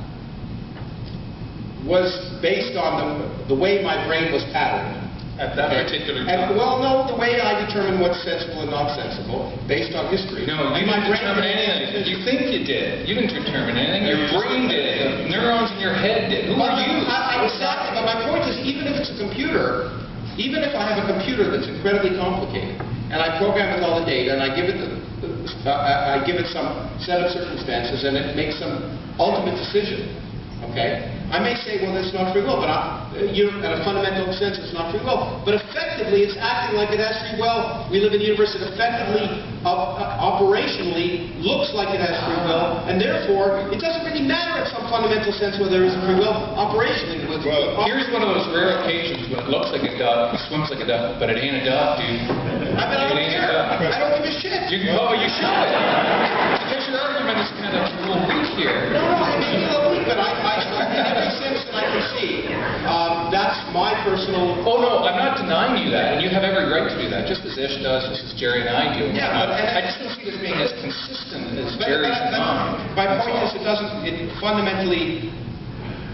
S1: was based on the way my brain was patterned.
S2: At that particular time?
S1: Well, no, the way I determine what's sensible and not sensible, based on history.
S2: No, you didn't determine anything. You think you did. You didn't determine anything. Your brain did. The neurons in your head did. Who are you?
S1: Exactly, but my point is, even if it's a computer, even if I have a computer that's incredibly complicated, and I program with all the data, and I give it some set of circumstances, and it makes some ultimate decision, okay? I may say, well, that's not free will, but in a fundamental sense, it's not free will. But effectively, it's acting like it has free will. We live in a universe that effectively, operationally, looks like it has free will, and therefore, it doesn't really matter in some fundamental sense whether there is free will. Operationally,
S2: here's one of those rare occasions when it looks like a duck, it swims like a duck, but it ain't a duck, dude.
S1: I don't care. I don't give a shit.
S2: You should. Because your argument is kind of a little weak here.
S1: No, I mean, a little weak, but in every sense that I can see, that's my personal...
S2: Oh, no, I'm not denying you that, and you have every right to do that, just as Ish does, just as Jerry and I do.
S1: Yeah,
S2: I just don't see this being as consistent as Jerry's mind.
S1: My point is, it fundamentally...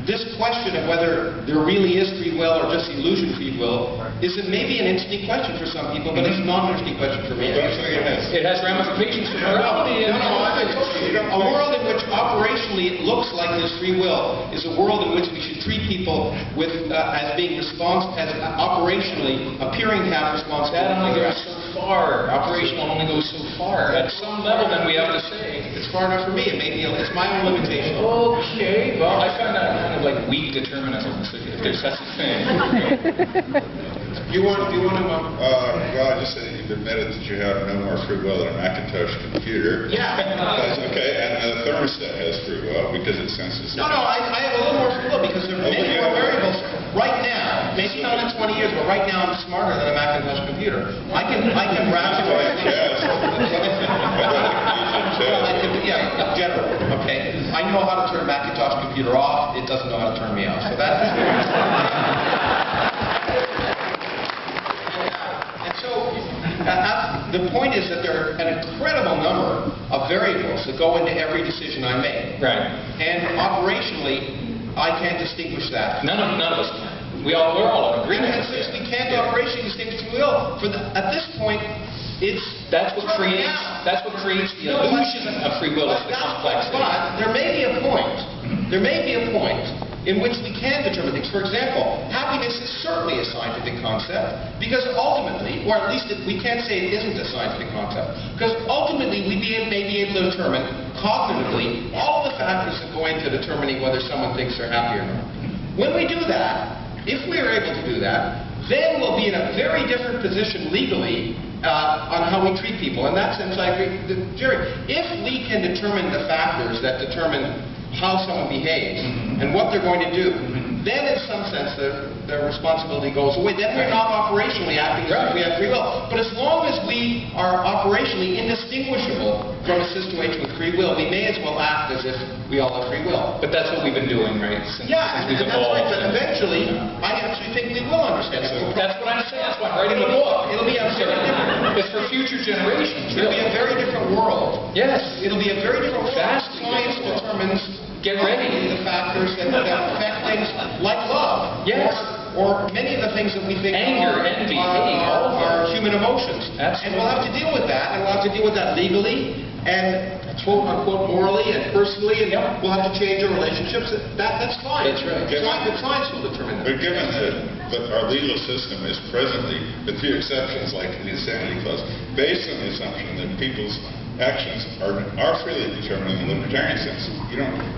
S1: this question of whether there really is free will or just illusion free will is maybe an interesting question for some people, but it's not an interesting question for me.
S4: Don't you think it has?
S2: It has ramifications for morality.
S1: A world in which operationally it looks like there's free will is a world in which we should treat people with as being as operationally appearing to have responsibility.
S2: That only goes so far. Operational only goes so far. At some level, then we have to say.
S1: It's far enough for me. It may be. It's my own limitation.
S2: Okay. Well, I find that kind of like weak determinism, if there's such a thing.
S1: Do you want to?
S4: Well, I just said you've admitted that you have no more free will than a Macintosh computer.
S1: Yeah.
S4: Okay, and the thermostat has free will because it senses.
S1: No, I have a little more free will because there are many more variables. Right now, maybe not in 20 years, but right now I'm smarter than a Macintosh computer. I can rationalize. Yeah, general. Okay. I know how to turn Macintosh computer off. It doesn't know how to turn me off. So that's. And so the point is that there are an incredible number of variables that go into every decision I make.
S2: Right.
S1: And operationally, I can't distinguish that.
S2: None of us can. We're all in agreement.
S1: And since we can't operationally distinguish free will, at this point,
S2: that's what creates the illusion of free will is the complexity.
S1: But there may be a point. There may be a point in which we can determine things. For example, happiness is certainly a scientific concept because ultimately, or at least we can't say it isn't a scientific concept, because ultimately we may be able to determine cognitively all the factors that go into determining whether someone thinks they're happy or not. When we do that, if we are able to do that, then we'll be in a very different position legally on how we treat people. In that sense, I agree with Jerry. If we can determine the factors that determine how someone behaves and what they're going to do, then in some sense their responsibility goes away. Then we're not operationally acting as if we have free will. But as long as we are operationally indistinguishable from a situation with free will, we may as well act as if we all have free will.
S2: But that's what we've been doing, right? Since we've
S1: that's
S2: evolved.
S1: right. But eventually, I actually think we will understand it.
S2: That's what I'm saying. That's why I'm writing the book.
S1: It'll be a very different.
S2: It's for future generations.
S1: It'll be a very different world.
S2: Yes.
S1: It'll be a very different world.
S2: Vastly
S1: Science determines.
S2: Get ready.
S1: The factors that affect things like love.
S2: Yes.
S1: Or many of the things that we think
S2: anger, envy, hate, all of
S1: are human emotions.
S2: Absolutely.
S1: And we'll have to deal with that, and we'll have to deal with that legally and quote-unquote morally and personally, and we'll have to change our relationships. That's fine.
S2: That's right.
S1: Science will determine that.
S4: But given that our legal system is presently, with few exceptions like the insanity clause, based on the assumption that people's actions are freely determined in the libertarian sense,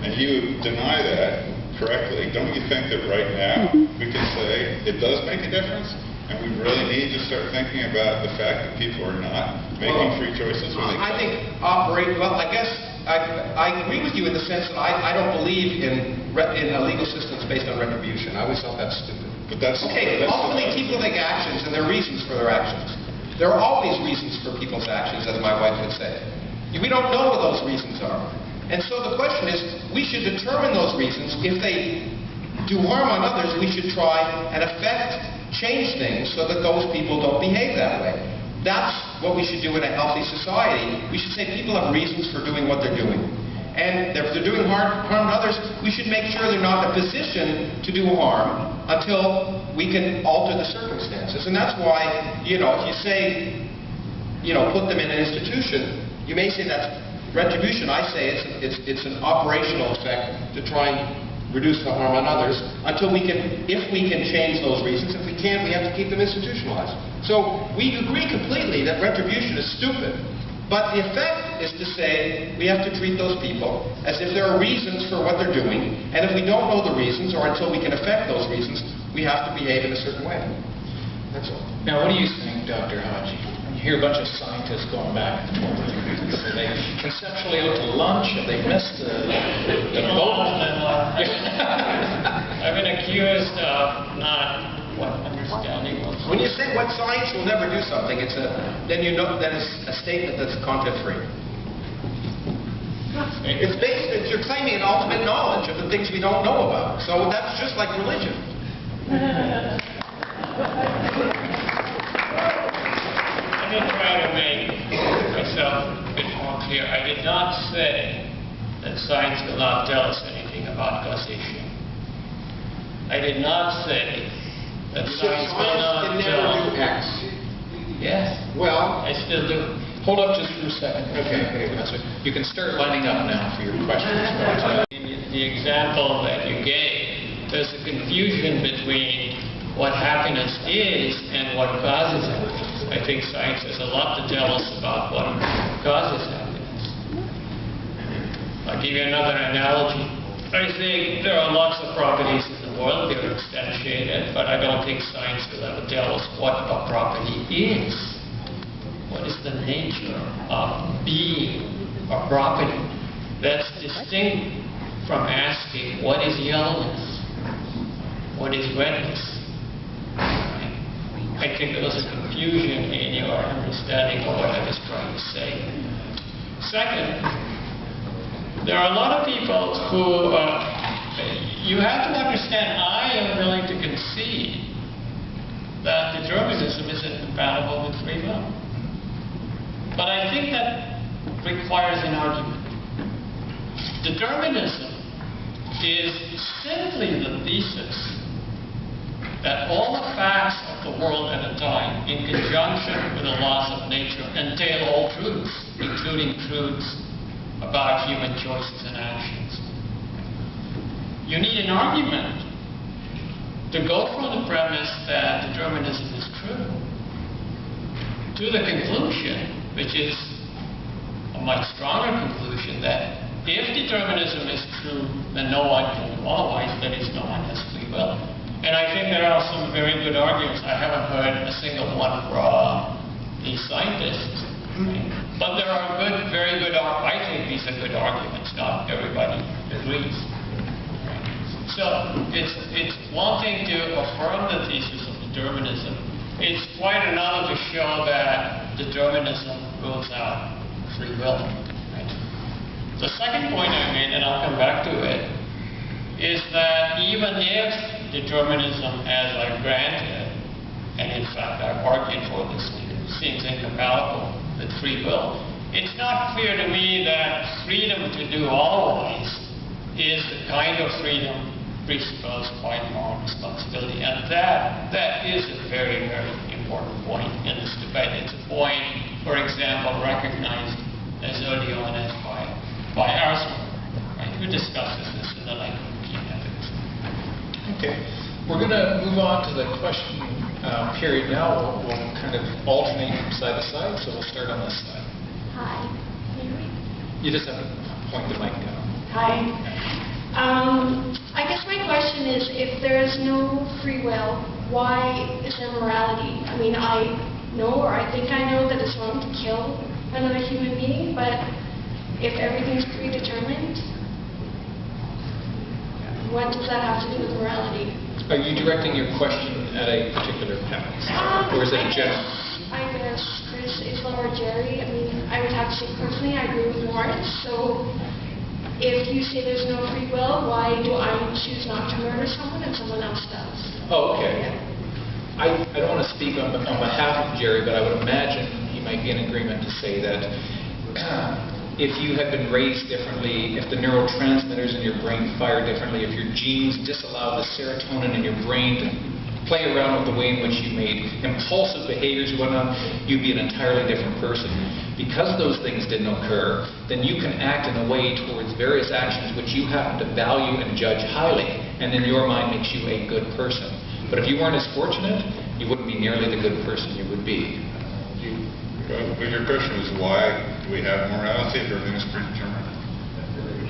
S4: and you deny that correctly, don't you think that right now we can say it does make a difference? And we really need to start thinking about the fact that people are not making free choices when they
S1: I think I guess I agree with you in the sense that I don't believe in a legal system that's based on retribution. I always thought that's stupid.
S4: But that's
S1: okay. Ultimately, people make actions, and there are reasons for their actions. There are always reasons for people's actions, as my wife would say. We don't know what those reasons are. And so the question is, we should determine those reasons. If they do harm on others, we should try and change things so that those people don't behave that way. That's what we should do in a healthy society. We should say people have reasons for doing what they're doing. And if they're doing harm to others, we should make sure they're not in a position to do harm until we can alter the circumstances. And that's why, if you say, put them in an institution, you may say that's retribution. I say it's an operational effect to try and reduce the harm on others until if we can change those reasons. If we can't, we have to keep them institutionalized. So we agree completely that retribution is stupid. But the effect is to say we have to treat those people as if there are reasons for what they're doing, and if we don't know the reasons or until we can affect those reasons, we have to behave in a certain way. That's all.
S2: Now, what do you think, Dr. Haji? You hear a bunch of scientists going back and forth. Are they conceptually out to lunch? Have they missed the boat?
S3: I've been accused of not understanding what's...
S1: When you say what science will never do something, then you know that it's a statement that's content-free. You're claiming an ultimate knowledge of the things we don't know about. So that's just like religion.
S3: Let me try to make myself a bit more clear. I did not say that science will not tell us anything about causation. I did not say that
S1: You said
S3: science will not
S1: science can never do X.
S3: Yes,
S1: Well,
S3: I still do.
S2: Hold up just for a second.
S1: Okay.
S2: You can start lining up now for your questions.
S3: The example that you gave, there's a confusion between what happiness is and what causes it. I think science has a lot to tell us about what causes happiness. I'll give you another analogy. I think there are lots of properties in the world that are instantiated, but I don't think science will ever tell us what a property is. What is the nature of being a property? That's distinct from asking, what is yellowness? What is redness? I think there was a confusion in your understanding of what I was trying to say. Second, there are a lot of people who, you have to understand, I am willing to concede that determinism is incompatible with free will. But I think that requires an argument. Determinism is simply the thesis that all the facts of the world at a time, in conjunction with the laws of nature, entail all truths, including truths about human choices and actions. You need an argument to go from the premise that determinism is true to the conclusion, which is a much stronger conclusion, that if determinism is true, then no one can do otherwise, that is, no one has free will. And I think there are some very good arguments. I haven't heard a single one from these scientists. But there are very good, I think these are good arguments. Not everybody agrees. So it's one thing to affirm the thesis of determinism. It's quite another to show that determinism rules out free will. Right? The second point I made, and I'll come back to it, is that even if determinism, as I granted, and in fact I've argued for this, seems incompatible with free will, it's not clear to me that freedom to do otherwise is the kind of freedom presupposed by moral responsibility. And that is a very, very important point in this debate. It's a point, for example, recognized as early on as by Arslan, right, who discusses this in the light of key methods.
S2: Okay. We're going to move on to the question period now. We'll kind of alternate from side to side, so we'll start on this side.
S5: Hi. Can you hear me?
S2: You just have to point the mic down.
S5: Hi. I guess my question is, if there is no free will, why is there morality? I mean, I know, or I think I know, that it's wrong to kill another human being, but if everything's predetermined, what does that have to do with morality?
S2: Are you directing your question at a particular panel? Or is it general?
S5: I guess Chris, Isla, or Jerry. I mean, I would have to say personally, I agree with Lawrence. So if you say there's no free will, why do I choose not to murder someone and someone else does?
S2: Oh, okay. I don't want to speak on behalf of Jerry, but I would imagine he might be in agreement to say that if you had been raised differently, if the neurotransmitters in your brain fire differently, if your genes disallow the serotonin in your brain to play around with the way in which you made impulsive behaviors and whatnot, you'd be an entirely different person. Because those things didn't occur, then you can act in a way towards various actions which you happen to value and judge highly, and in your mind makes you a good person. But if you weren't as fortunate, you wouldn't be nearly the good person you would be.
S4: But your question was, why do we have morality if everything is predetermined?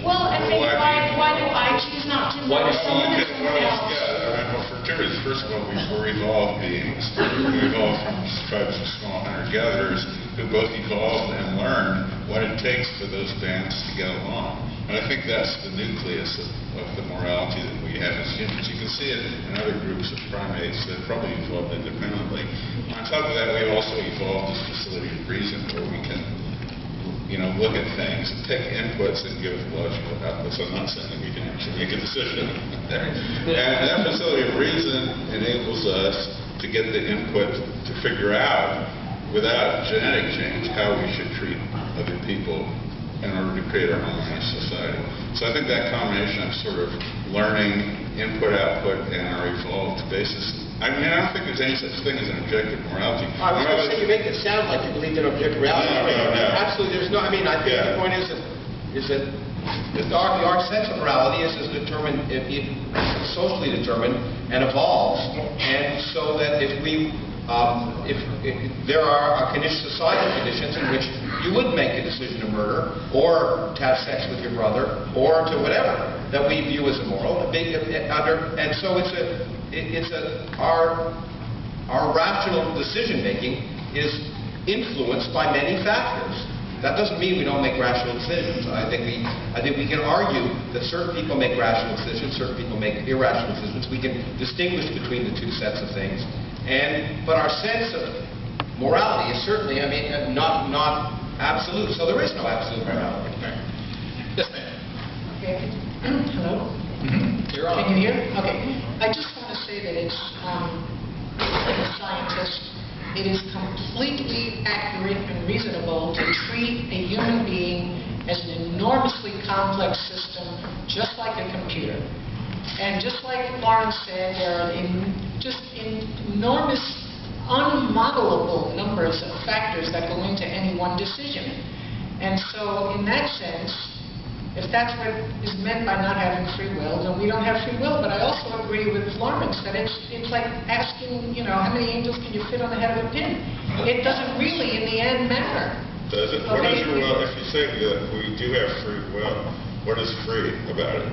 S5: Well, I think why do I choose not to murder someone and someone else?
S4: Well, for Jerry's, first of all, we're evolved beings. We evolved from tribes of small hunter-gatherers who both evolved and learned what it takes for those bands to get along. And I think that's the nucleus of the morality that we have as humans. You can see it in other groups of primates that probably evolved independently. On top of that, we also evolved this facility of reason where we can look at things and take inputs and give logical outputs. I'm not saying that we can actually make a decision there. And that facility of reason enables us to get the input to figure out, without genetic change, how we should treat other people in order to create a harmonious society. So I think that combination of sort of learning input, output, and are evolved basis. I mean, I don't think there's any such thing as an objective morality.
S6: I was going to say, you make it sound like you believe in objective reality.
S4: No.
S6: Absolutely, there's no, I mean, I think the point is that our sense of morality is determined, socially determined, and evolves. And so that if there are societal conditions in which you would make a decision to murder, or to have sex with your brother, or to whatever that we view as immoral, and so our rational decision making is influenced by many factors. That doesn't mean we don't make rational decisions. I think we can argue that certain people make rational decisions, certain people make irrational decisions. We can distinguish between the two sets of things. But our sense of morality is certainly, I mean, not absolute. So there is no absolute morality.
S2: Yes, ma'am.
S7: Okay. Hello?
S2: You're on.
S7: Can you hear? Okay. I just want to say that it's, as a scientist, it is completely accurate and reasonable to treat a human being as an enormously complex system, just like a computer. And just like Lawrence said, there are just enormous, unmodelable numbers of factors that go into any one decision. And so, in that sense, if that's what is meant by not having free will, then we don't have free will. But I also agree with Lawrence that it's like asking, how many angels can you fit on the head of a pin? It doesn't really, in the end, matter.
S4: Does it? What is your will? If you say that we do have free will, what is free about it?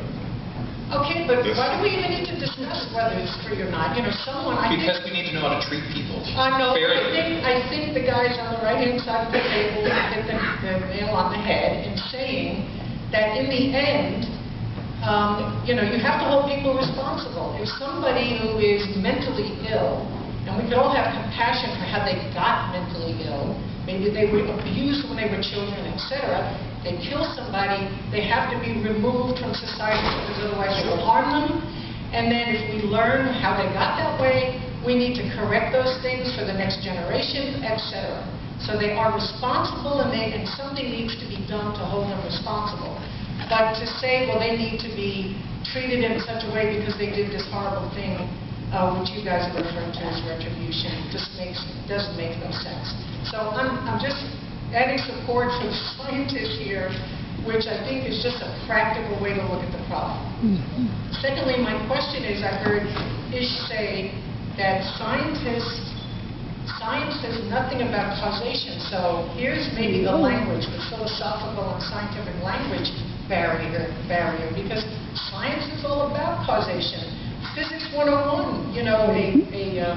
S7: Okay, but why do we even need to discuss whether it's free or not?
S2: Because we need to know how to treat people.
S7: No,
S2: Fairly.
S7: I think the guys on the right-hand side of the table hit the nail on the head in saying that in the end, you have to hold people responsible. If somebody who is mentally ill, and we could all have compassion for how they got mentally ill, maybe they were abused when they were children, etc., they kill somebody, they have to be removed from society because otherwise they will harm them. And then if we learn how they got that way, we need to correct those things for the next generation, etc. So they are responsible, and something needs to be done to hold them responsible. But to say, well, they need to be treated in such a way because they did this horrible thing, which you guys are referring to as retribution, doesn't make no sense. So I'm just adding support for the scientists here, which I think is just a practical way to look at the problem. Secondly, my question is, I heard Ish say that science says nothing about causation. So here's maybe the language, the philosophical and scientific language barrier, because science is all about causation. Physics 101, a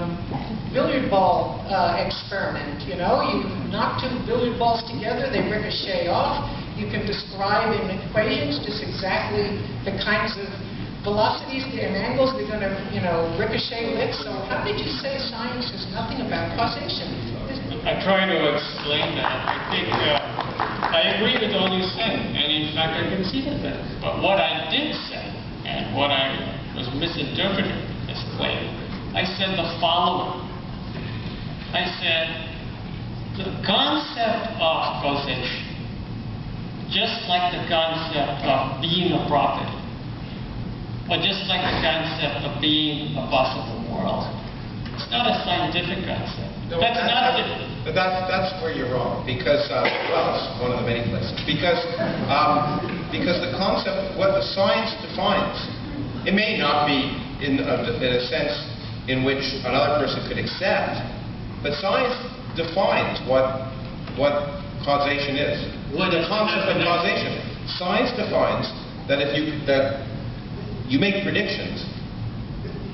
S7: billiard ball experiment, you knock two billiard balls together, they ricochet off. You can describe in equations just exactly the kinds of velocities and angles they're going to, ricochet with. So how did you say science is nothing about causation?
S3: I try to explain that. I think I agree with all you said, and in fact I conceded that. But what I did say, and what I was misinterpreted this way, I said the following. I said the concept of causation, just like the concept of being a prophet, or just like the concept of being a boss of the world, it's not a scientific concept.
S6: But that's where you're wrong, because, well, it's one of the many places. Because the concept, what the science defines, it may not be in a sense in which another person could accept, but science defines what causation is. The concept of causation. Science defines that if you make predictions,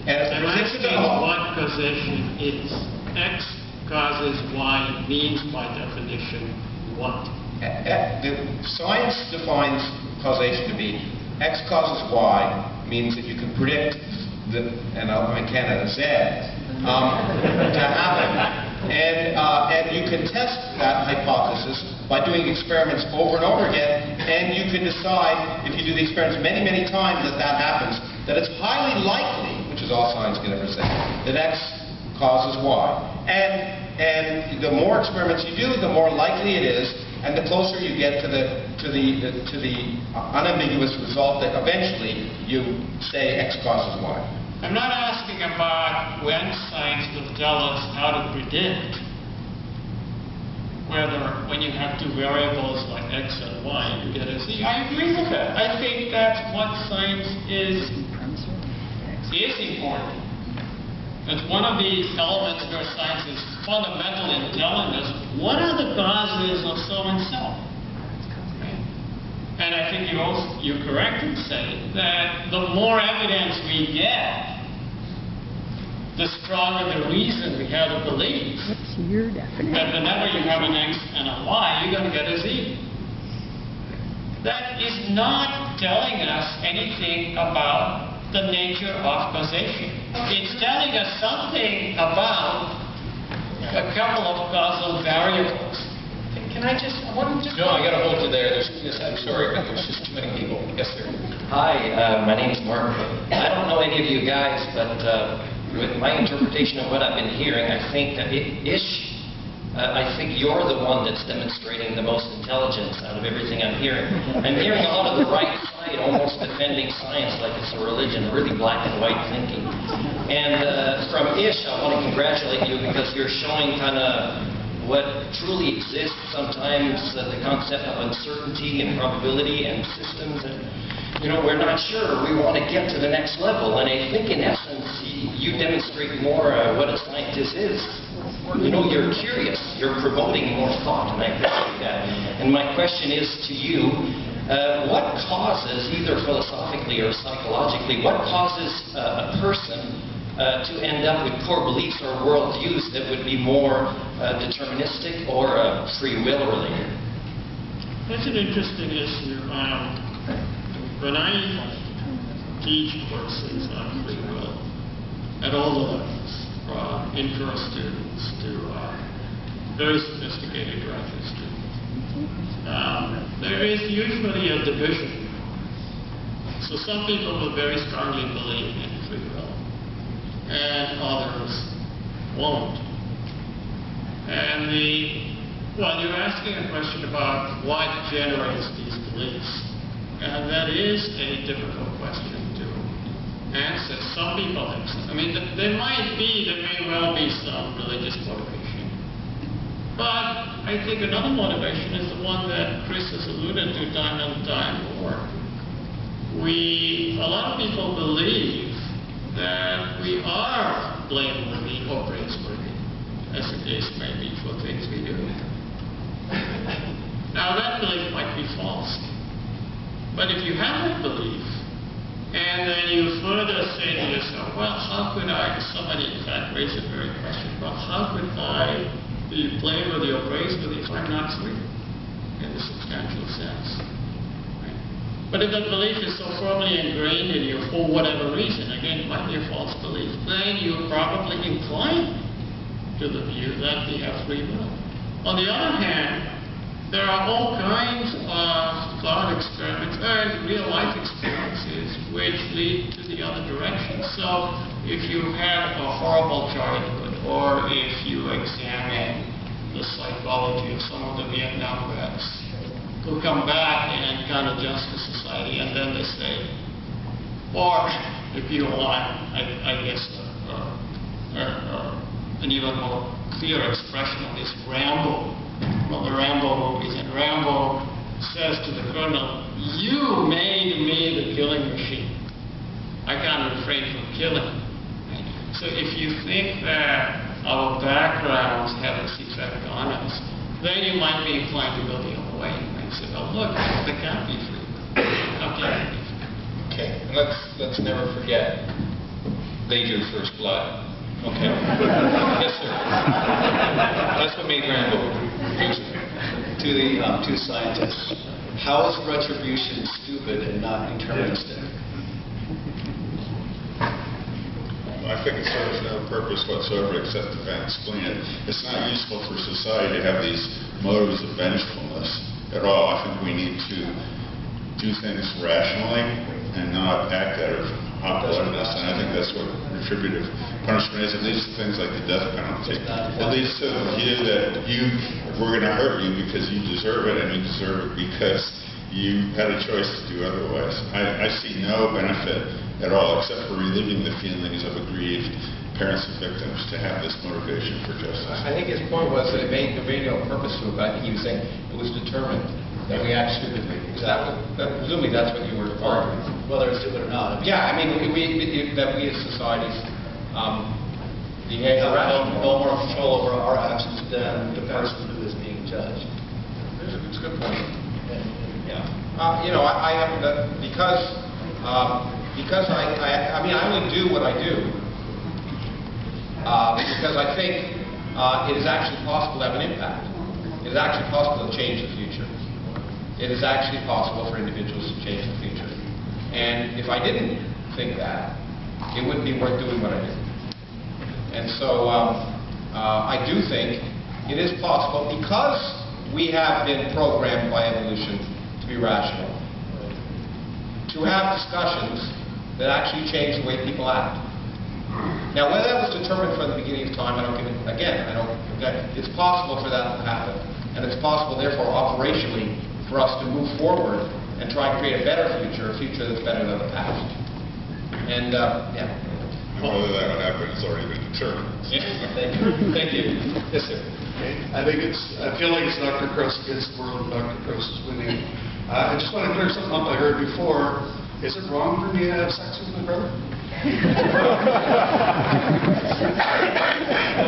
S6: and if predictions are wrong,
S3: what causation is. X causes Y means by definition what?
S6: Science defines causation to be X causes Y means that you can predict and I can Z to happen, and you can test that hypothesis by doing experiments over and over again, and you can decide if you do the experiments many, many times that happens, that it's highly likely, which is all science can ever say, that X causes Y. And the more experiments you do, the more likely it is, and the closer you get to the unambiguous result that eventually you say X causes Y.
S3: I'm not asking about when science will tell us how to predict whether when you have two variables like X and Y, you get a Z. I agree with that. I think that's what science is important. It's one of the elements where science is fundamental in telling us what are the causes of so and so. Right? And I think you're correct in saying that the more evidence we get, the stronger the reason we have to believe that whenever you have an X and a Y, you're going to get a Z. That is not telling us anything about the nature of causation. It's telling us something about a couple of causal variables.
S7: Can I just, I want to just...
S2: No, I got to hold you there. I'm sorry, but there's just too many people. Yes, sir.
S8: Hi, my name's Mark. I don't know any of you guys, but with my interpretation of what I've been hearing, I think that I think you're the one that's demonstrating the most intelligence out of everything I'm hearing. I'm hearing a lot of the right side almost defending science like it's a religion, really black and white thinking. And from Ish, I want to congratulate you because you're showing kind of what truly exists sometimes, the concept of uncertainty and probability and systems. And, you know, we're not sure. We want to get to the next level. And I think in essence, you demonstrate more what a scientist is. You know, you're curious, you're promoting more thought, and I appreciate that. And my question is to you, what causes, either philosophically or psychologically, what causes a person to end up with core beliefs or worldviews that would be more deterministic or free will related?
S3: That's an interesting issue. When I teach courses on free will, at all the levels, from intro students to very sophisticated graduate students, there is usually a division. So some people will very strongly believe in free will, and others won't. And you're asking a question about what generates these beliefs, and that is a difficult question to answer. Some people have some. I mean, there may well be some religious motivation. But I think another motivation is the one that Chris has alluded to time and time more. A lot of people believe that we are blameworthy or praiseworthy, as the case may be for things we do. Now, that belief might be false. But if you have that belief, and then you further say to yourself, well, how could somebody in fact raised a very question, well, how could I be blameworthy or praiseworthy if I'm not free in the substantial sense? Right? But if that belief is so firmly ingrained in you for whatever reason, again, it might be a false belief, then you're probably inclined to the view that we have free will. On the other hand, there are all kinds of thought experiments and real-life experiences which lead to the other direction. So if you had a horrible childhood, or if you examine the psychology of some of the Vietnam vets who come back and kind of adjust to society, and then they say, or if you want, I guess, an even more clear expression of this Rambo, from the Rambo movies, and Rambo says to the colonel, you made me the killing machine. I can't refrain from killing. Right? So if you think that our backgrounds have this effect on us, then you might be inclined to go the other way and say, oh look, they can't be free. How can they be free?
S2: Okay, and let's never forget, they drew first blood. Okay. Yes, sir. That's what made Rambo.
S9: To the two scientists, how is retribution stupid and not deterministic?
S4: I think it serves no purpose whatsoever except to explain it. It's not useful for society to have these motives of vengefulness at all. I think we need to do things rationally and not act out of hot-bloodedness, and I think that's what retributive punishment is. It leads to things like the death penalty. It leads to the view that we're going to hurt you because you deserve it, and you deserve it because you had a choice to do otherwise. I see no benefit at all, except for relieving the feelings of aggrieved parents and victims to have this motivation for justice.
S6: I think his point was that it made no purpose to it, but I think he was saying it was determined that we act stupidly. Presumably that's what you were arguing.
S9: Whether it's stupid or not.
S6: Yeah, I mean, that we as societies behave
S9: have
S6: irrationally.
S9: no more control over our actions than the person who is being judged.
S6: It's a good point.
S9: Yeah.
S6: I have that because I mean, I only do what I do because I think it is actually possible to have an impact. It is actually possible to change the future. It is actually possible for individuals to change the future. And if I didn't think that, it wouldn't be worth doing what I do. And so I do think it is possible because we have been programmed by evolution to be rational, to have discussions that actually change the way people act. Now, whether that was determined from the beginning of time, it's possible for that to happen. And it's possible, therefore, operationally, for us to move forward and try and create a better future, a future that's better than the past. And, yeah.
S4: And whether that would happen has already been determined.
S2: Thank you. Yes, sir.
S10: I feel like it's Dr. Krauss against the world, and Dr. Krauss is winning. I just want to clear something up I heard before. Is it wrong for me to have sex with my brother?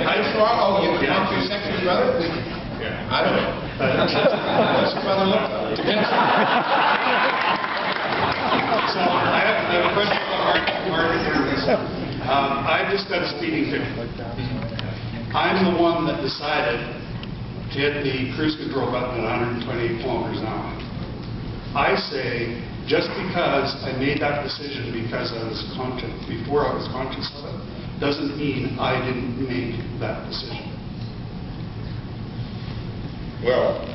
S6: I just wrong. Oh, you want to have sex with your brother?
S10: Yeah.
S6: I don't know. What's your brother look like?
S10: So I have a question for Mark and this. I just got a speeding ticket. I'm the one that decided to hit the cruise control button at 128 kilometers an hour. I say, just because I made that decision because I was before I was conscious of it, doesn't mean I didn't make that decision.
S4: Well,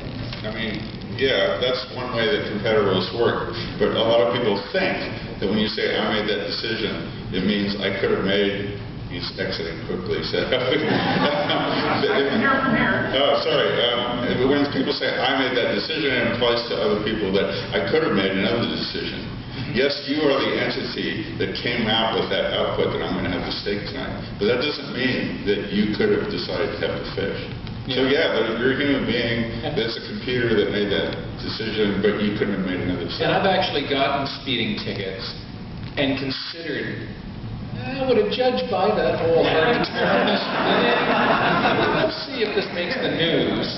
S4: I mean, yeah, that's one way that competitors work. But a lot of people think that when you say I made that decision, it means I could have made. He's exiting quickly. So oh, sorry. When people say I made that decision, it implies to other people that I could have made another decision. Yes, you are the entity that came out with that output that I'm going to have the steak tonight. But that doesn't mean that you could have decided to have the fish. So yeah, you're a human being. That's a computer that made that decision, but you couldn't have made another decision.
S2: And I've actually gotten speeding tickets and considered, would a judge buy that whole hard determination? Let's see if this makes the news.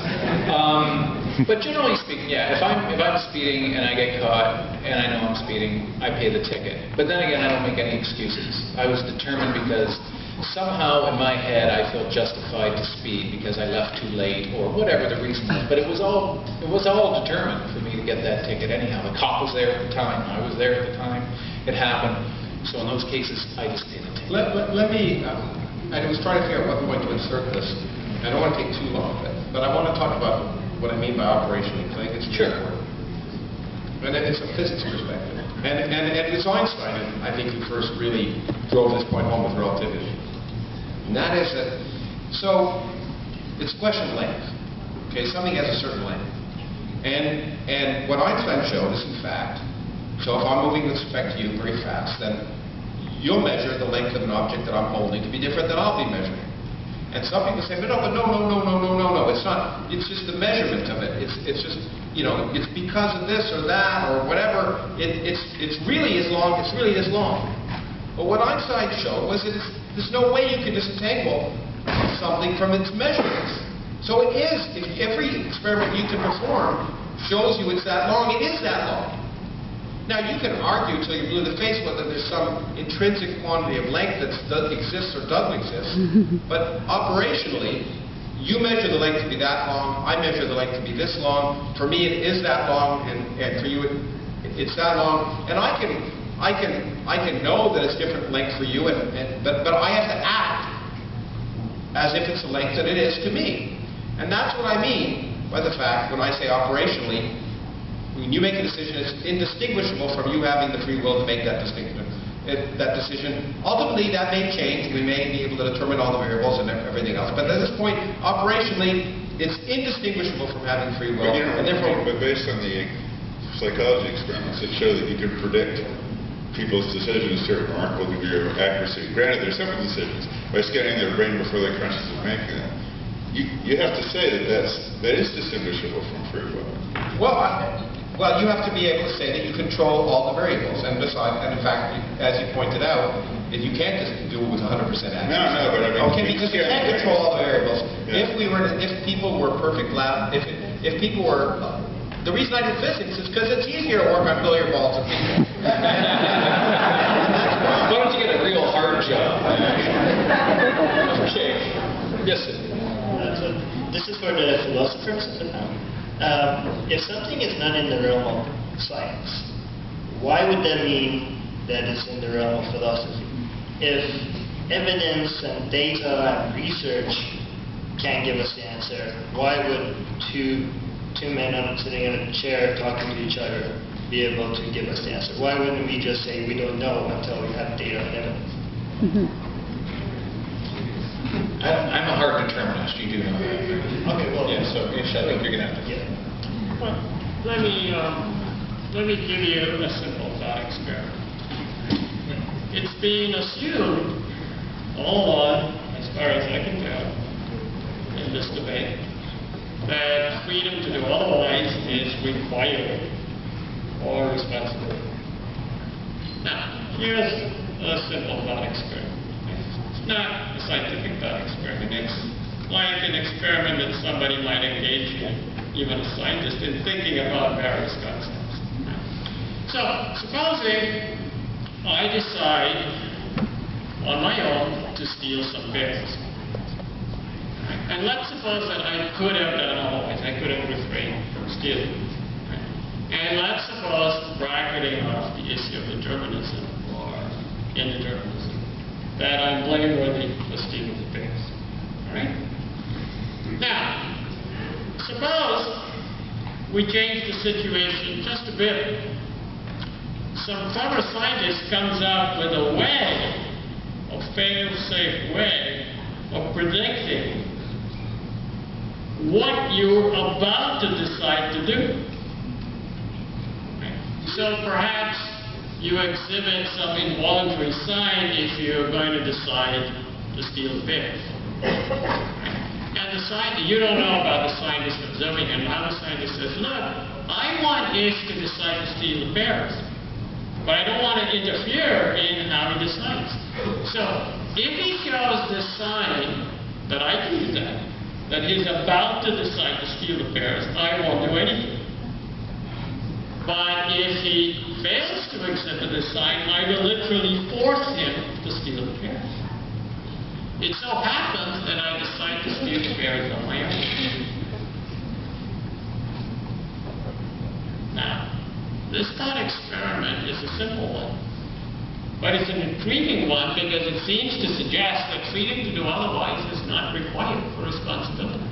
S2: But generally speaking, yeah, if I'm speeding and I get caught and I know I'm speeding, I pay the ticket. But then again, I don't make any excuses. I was determined because somehow in my head I feel justified to speed because I left too late or whatever the reason was. But it was all determined for me to get that ticket anyhow. The cop was there at the time. I was there at the time. It happened. So in those cases, I just pay the ticket.
S6: Let me, I was trying to figure out what point to insert this. I don't want to take too long, but I want to talk about what I mean by operationally, because I think it's important. And it's a physics perspective. And it's Einstein, I think, who first really drove this point home with relativity. And that is that, so it's a question of length. Okay, something has a certain length. And what Einstein showed is, in fact, so if I'm moving with respect to you very fast, then you'll measure the length of an object that I'm holding to be different than I'll be measuring. And some people say, but no, it's not. It's just the measurement of it. It's just, it's because of this or that or whatever. It's really as long. It's really as long. But what Einstein showed was that there's no way you can disentangle something from its measurements. So it is. If every experiment you can perform shows you it's that long, it is that long. Now, you can argue till you're blue in the face whether there's some intrinsic quantity of length that exists or doesn't exist, but operationally, you measure the length to be that long, I measure the length to be this long. For me, it is that long, and for you, it's that long. And I can know that it's different length for you, but I have to act as if it's the length that it is to me. And that's what I mean by the fact when I say operationally. When you make a decision, it's indistinguishable from you having the free will to make that distinction that decision. Ultimately, that may change. We may be able to determine all the variables and everything else. But at this point, operationally, it's indistinguishable from having free will. And therefore,
S4: But based on the psychology experiments that show that you can predict people's decisions to a remarkable degree of accuracy. Granted, they're simple decisions by scanning their brain before they consciously making them. You have to say that is distinguishable from free will.
S6: Well, you have to be able to say that you control all the variables and decide. And in fact, as you pointed out, that you can't just do it with 100% accuracy.
S4: No, but I mean,
S6: okay, because you can't control all the variables.
S4: Yeah.
S6: If people were perfect lab, if people were, the reason I do physics is because it's easier to work on billiard balls than people.
S2: Why don't you get a real hard job? Okay. Yes, sir.
S11: So this is for the philosophers of the panel. If something is not in the realm of science, why would that mean that it's in the realm of philosophy? If evidence and data and research can't give us the answer, why would two men sitting in a chair talking to each other be able to give us the answer? Why wouldn't we just say we don't know until we have data and evidence?
S2: I'm a hard determinist. You do know that.
S11: Okay, well,
S2: Yeah, so I think you're going to have to.
S3: Well, let me give you a simple thought experiment. It's being assumed all along, as far as I can tell, in this debate, that freedom to do otherwise is required or responsible. Now, here's a simple thought experiment. It's not a scientific thought experiment. It's like an experiment that somebody might engage in, even a scientist, in thinking about various concepts. So, supposing I decide on my own to steal some bears. And let's suppose that I could have done otherwise. I could have refrained from stealing. And let's suppose, bracketing off the issue of determinism or indeterminism, that I'm blameworthy for stealing the bears. All right? Now, suppose we change the situation just a bit. Some clever scientist comes up with a way, a fail-safe way, of predicting what you're about to decide to do. So perhaps you exhibit some involuntary sign if you're going to decide to steal bears. And the scientist, you don't know about the scientist observing, and now the scientist says, look, I want Ish to decide to steal the bears, but I don't want to interfere in how he decides. So if he shows this sign that I can do that he's about to decide to steal the bears, I won't do anything. But if he fails to exhibit this sign, I will literally force him to steal the bears. It so happens that I decide to steal the bears on my own. Now, this thought experiment is a simple one, but it's an intriguing one because it seems to suggest that freedom to do otherwise is not required for responsibility.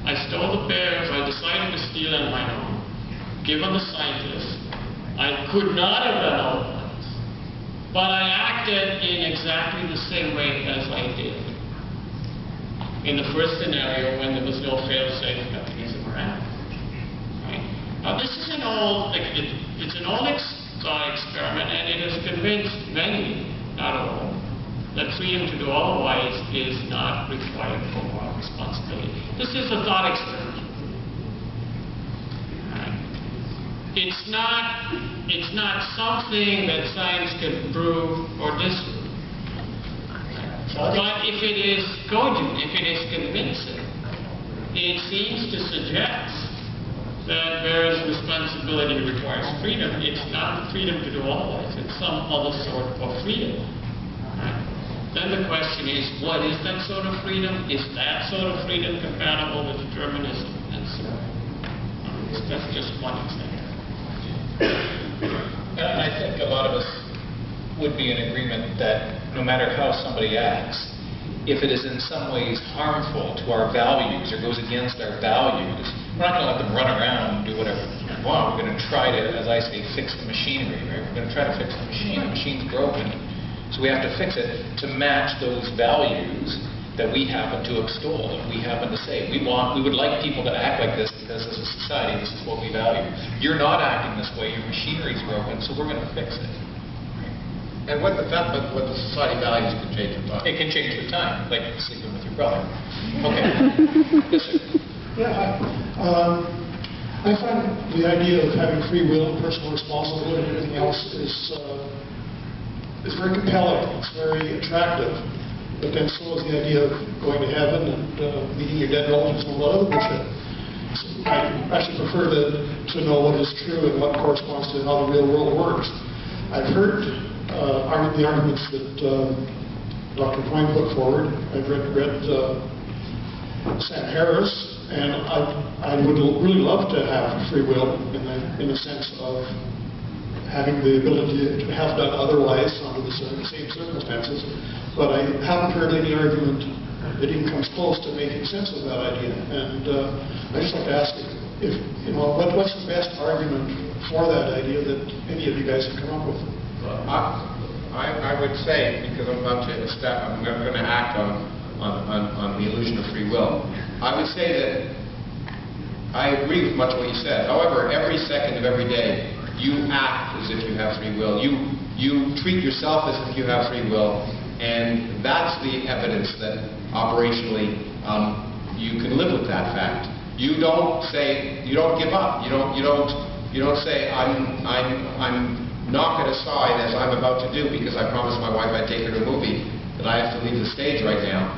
S3: I stole the bears, I decided to steal on my own. Given the scientist, I could not have done otherwise, but I acted in exactly the same way as I did in the first scenario when there was no fail-safe mechanism around. Right? Now this is an old, it's an old thought experiment, and it has convinced many, not all, that freedom to do otherwise is not required for moral responsibility. This is a thought experiment. It's not something that science can prove or disprove. But if it is cogent, if it is convincing, it seems to suggest that whereas responsibility requires freedom, it's not freedom to do otherwise, it's some other sort of freedom. Right? Then the question is, what is that sort of freedom? Is that sort of freedom compatible with determinism? And so on. That's just one example.
S2: And I think a lot of us would be in agreement that no matter how somebody acts, if it is in some ways harmful to our values or goes against our values, we're not going to let them run around and do whatever well, we're going to try to, as I say, fix the machinery, right? We're going to try to fix the machine. The machine's broken, so we have to fix it to match those values that we happen to extol, that we happen to say. We would like people to act like this because as a society, this is what we value. You're not acting this way, your machinery's broken, so we're going to fix it.
S6: And what the society values can change with time.
S2: It can change with time, like sleeping with your brother. Okay. Yes, sir.
S12: Yeah, I find the idea of having free will, personal responsibility, and everything else is very compelling. It's very attractive. But then so is the idea of going to heaven and meeting your dead relatives and a lot of other bullshit. So I actually prefer to know what is true and what corresponds to how the real world works. I've heard the arguments that Dr. Coyne put forward. I've read Sam Harris, and I would really love to have free will in the sense of having the ability to have done otherwise under the same circumstances, but I haven't heard any argument that even comes close to making sense of that idea. And I'd just like to ask if what's the best argument for that idea that any of you guys have come up with?
S6: I would say, because I'm going to act on the illusion of free will, I would say that I agree with much of what you said. However, every second of every day, you act as if you have free will. You treat yourself as if you have free will, and that's the evidence that operationally you can live with that fact. You don't give up. You don't say I'm not going to sign as I'm about to do because I promised my wife I'd take her to a movie that I have to leave the stage right now.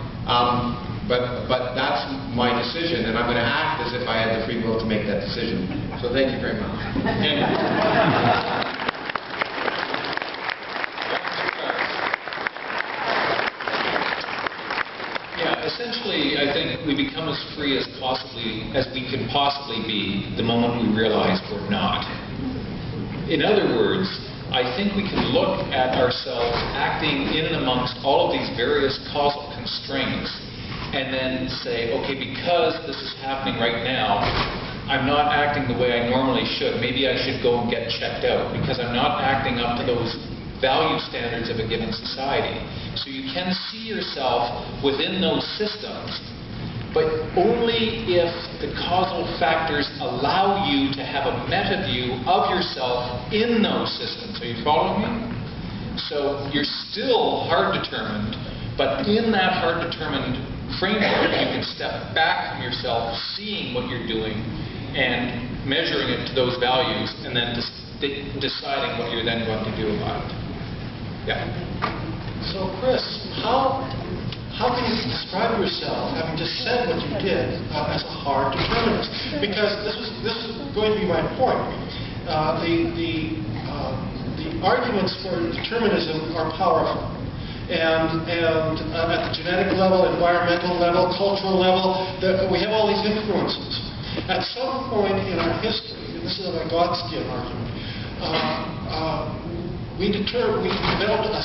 S6: But that's my decision, and I'm going to act as if I had the free will to make that decision. So thank you very much.
S2: Yeah, essentially, I think we become as free as we can possibly be the moment we realize we're not. In other words, I think we can look at ourselves acting in and amongst all of these various causal constraints and then say, okay, because this is happening right now, I'm not acting the way I normally should. Maybe I should go and get checked out because I'm not acting up to those value standards of a given society. So you can see yourself within those systems, but only if the causal factors allow you to have a meta view of yourself in those systems. Are you following me? So you're still hard-determined, but in that hard-determined framework, you can step back from yourself, seeing what you're doing, and measuring it to those values, and then deciding what you're then going to do about it. Yeah.
S12: So, Chris, how can you describe yourself, having just said what you did, as a hard determinist? Because this is going to be my point. The arguments for determinism are powerful. And at the genetic level, environmental level, cultural level, we have all these influences. At some point in our history, and this is a Godskin argument, we developed an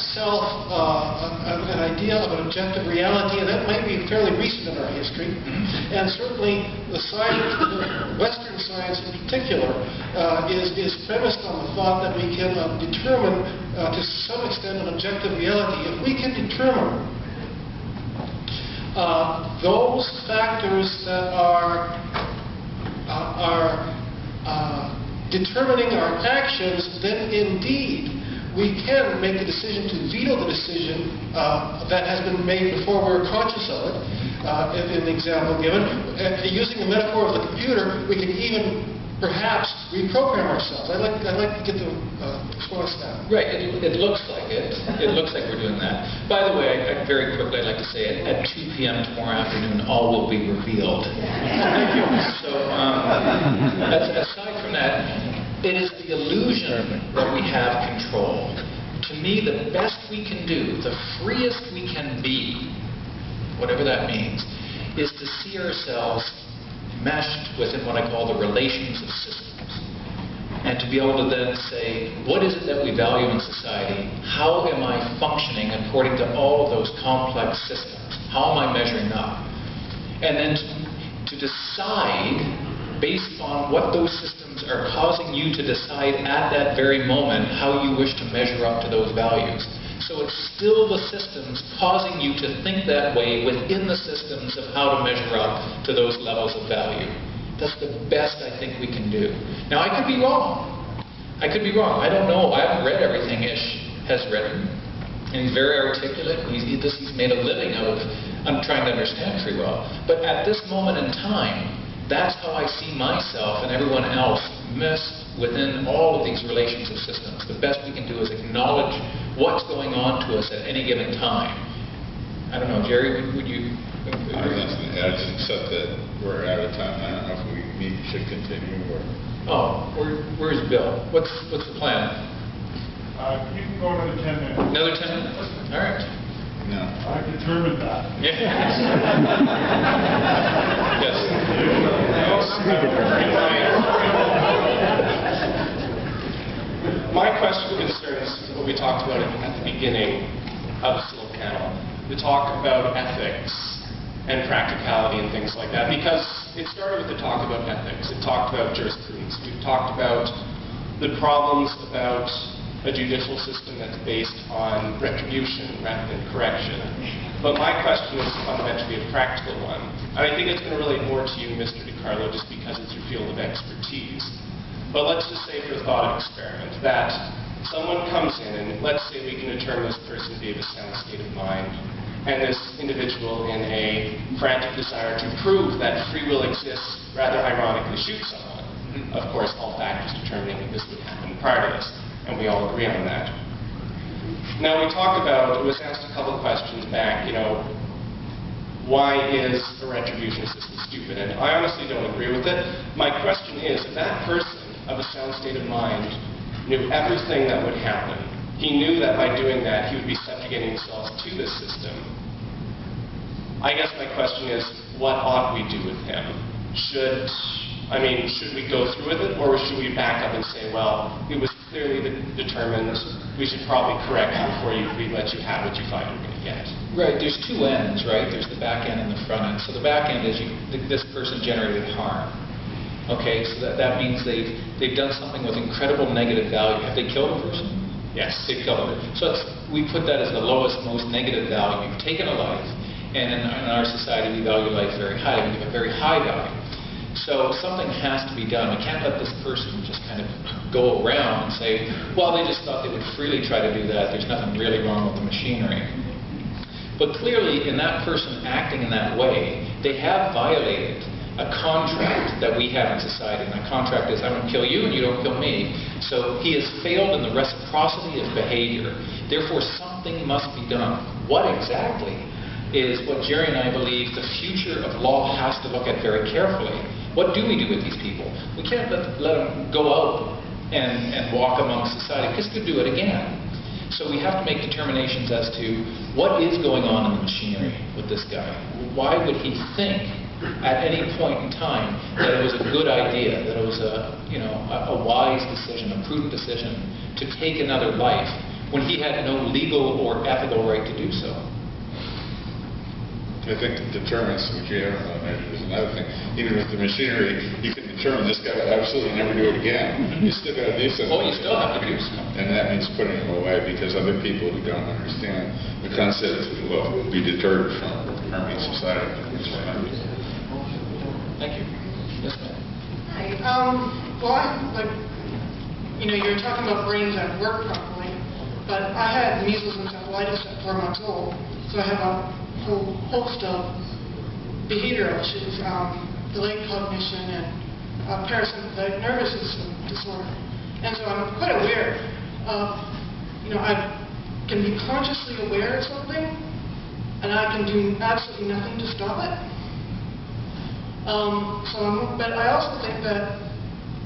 S12: idea of an objective reality, and that might be fairly recent in our history. And certainly the science, Western science in particular, is premised on the thought that we can determine to some extent an objective reality. If we can determine those factors that are determining our actions, then indeed we can make the decision to veto the decision that has been made before we were conscious of it. In the example given, using the metaphor of the computer, we can even perhaps reprogram ourselves. I'd like to get the response to that.
S2: Right. It looks like it. It looks like we're doing that. By the way, very quickly, I'd like to say at 2 p.m. tomorrow afternoon, all will be revealed. Thank you. So, aside from that, it is the illusion that we have control. To me, the best we can do, the freest we can be, whatever that means, is to see ourselves meshed within what I call the relations of systems. And to be able to then say, what is it that we value in society? How am I functioning according to all of those complex systems? How am I measuring up? And then to decide based on what those systems are causing you to decide at that very moment how you wish to measure up to those values. So it's still the systems causing you to think that way within the systems of how to measure up to those levels of value. That's the best I think we can do. Now, I could be wrong. I could be wrong. I don't know. I haven't read everything Ish has written. And he's very articulate. He's made a living out of trying to understand free will. But at this moment in time, that's how I see myself and everyone else missed within all of these relations of systems. The best we can do is acknowledge what's going on to us at any given time. I don't know, Jerry, would you agree?
S4: I was going to add, except that we're out of time. I don't know if we should continue or...
S2: Oh, where's Bill? What's the plan?
S13: You can go another 10 minutes.
S2: Another 10 minutes? All right.
S4: No.
S13: I've determined that.
S2: Yes.
S14: My question concerns what we talked about at the beginning of the Slow Panel. The talk about ethics and practicality and things like that, because it started with the talk about ethics. It talked about jurisprudence. We've talked about the problems about a judicial system that's based on retribution rather than correction. But my question is fundamentally a practical one. And I think it's going to relate more to you, Mr. diCarlo, just because it's your field of expertise. But let's just say for the thought experiment that someone comes in and let's say we can determine this person to be of a sound state of mind, and this individual in a frantic desire to prove that free will exists rather ironically shoots someone. Of course, all factors determining that this would happen prior to this. And we all agree on that. Now, we talked about, it was asked a couple of questions back, why is a retribution system stupid? And I honestly don't agree with it. My question is, if that person of a sound state of mind knew everything that would happen, he knew that by doing that he would be subjugating himself to this system. I guess my question is, what ought we do with him? Should we go through with it, or should we back up and say, well, it was clearly determined, we should probably correct it before we let you have what you find you're going to get?
S2: Right, there's two ends, right? There's the back end and the front end. So the back end is this person generated harm. Okay, so that means they've done something with incredible negative value. Have they killed a person?
S14: Yes.
S2: They've killed a person. So we put that as the lowest, most negative value. You've taken a life, and in our society we value life very highly. We give a very high value. So something has to be done. We can't let this person just kind of go around and say, well, they just thought they would freely try to do that. There's nothing really wrong with the machinery. But clearly, in that person acting in that way, they have violated a contract that we have in society. And that contract is, I don't kill you and you don't kill me. So he has failed in the reciprocity of behavior. Therefore, something must be done. What exactly is what Jerry and I believe the future of law has to look at very carefully. What do we do with these people? We can't let them go out and walk among society, because they could do it again. So we have to make determinations as to what is going on in the machinery with this guy. Why would he think at any point in time that it was a good idea, that it was a wise decision, a prudent decision to take another life when he had no legal or ethical right to do so?
S4: I think the deterrence, which you haven't really measured, is another thing. Even with the machinery, you can determine this guy will absolutely never do it again. You still got to do something.
S2: Oh, you still have to do something.
S4: And that means putting him away, because other people who don't understand the concept will be deterred from harming society.
S2: Thank you. Yes, ma'am.
S7: Hi. You were talking about brains that work properly, but I had measles and encephalitis at 4 months old, so I have a whole host of behavioral issues, delayed cognition and parasympathetic nervous system disorder. And so I'm quite aware of, I can be consciously aware of something, and I can do absolutely nothing to stop it. But I also think that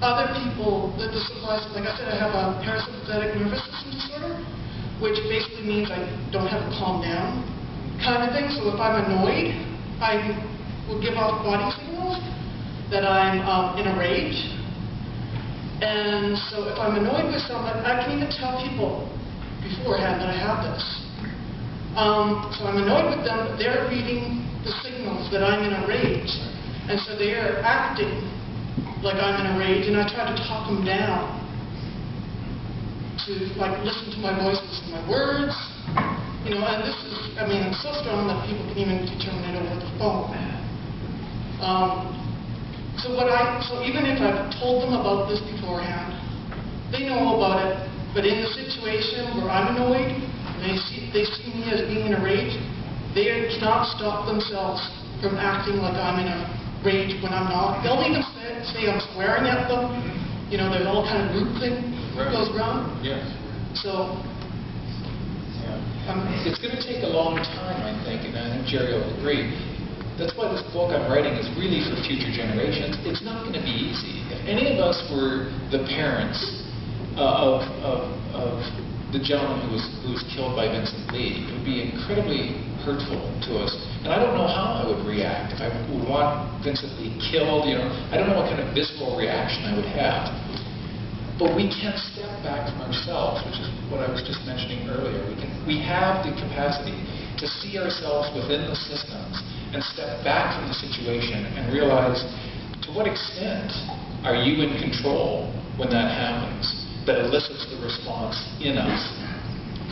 S7: other people, that this applies, like I said, I have a parasympathetic nervous system disorder, which basically means I don't have a calm down kind of thing. So if I'm annoyed, I will give off body signals that I'm in a rage. And so if I'm annoyed with someone, I can even tell people beforehand that I have this. So I'm annoyed with them, but they're reading the signals that I'm in a rage. And so they are acting like I'm in a rage, and I try to talk them down to like listen to my voice, listen to my words, you know, and this is, I mean, it's so strong that people can even determine it over the phone. So even if I've told them about this beforehand, they know about it, but in the situation where I'm annoyed, they see me as being in a rage, they cannot stop themselves from acting like I'm in a rage when I'm not. They'll even say I'm swearing at them. You know, there's all kind of group thing that goes around.
S2: Yeah.
S7: So,
S2: It's going to take a long time, I think, and I think Jerry will agree. That's why this book I'm writing is really for future generations. It's not going to be easy. If any of us were the parents of the gentleman who was killed by Vincent Lee, it would be incredibly hurtful to us. And I don't know how I would react if I would want Vincent Lee killed. You know, I don't know what kind of visceral reaction I would have. But we can step back from ourselves, which is what I was just mentioning earlier. We have the capacity to see ourselves within the systems and step back from the situation and realize, to what extent are you in control when that happens, that elicits the response in us?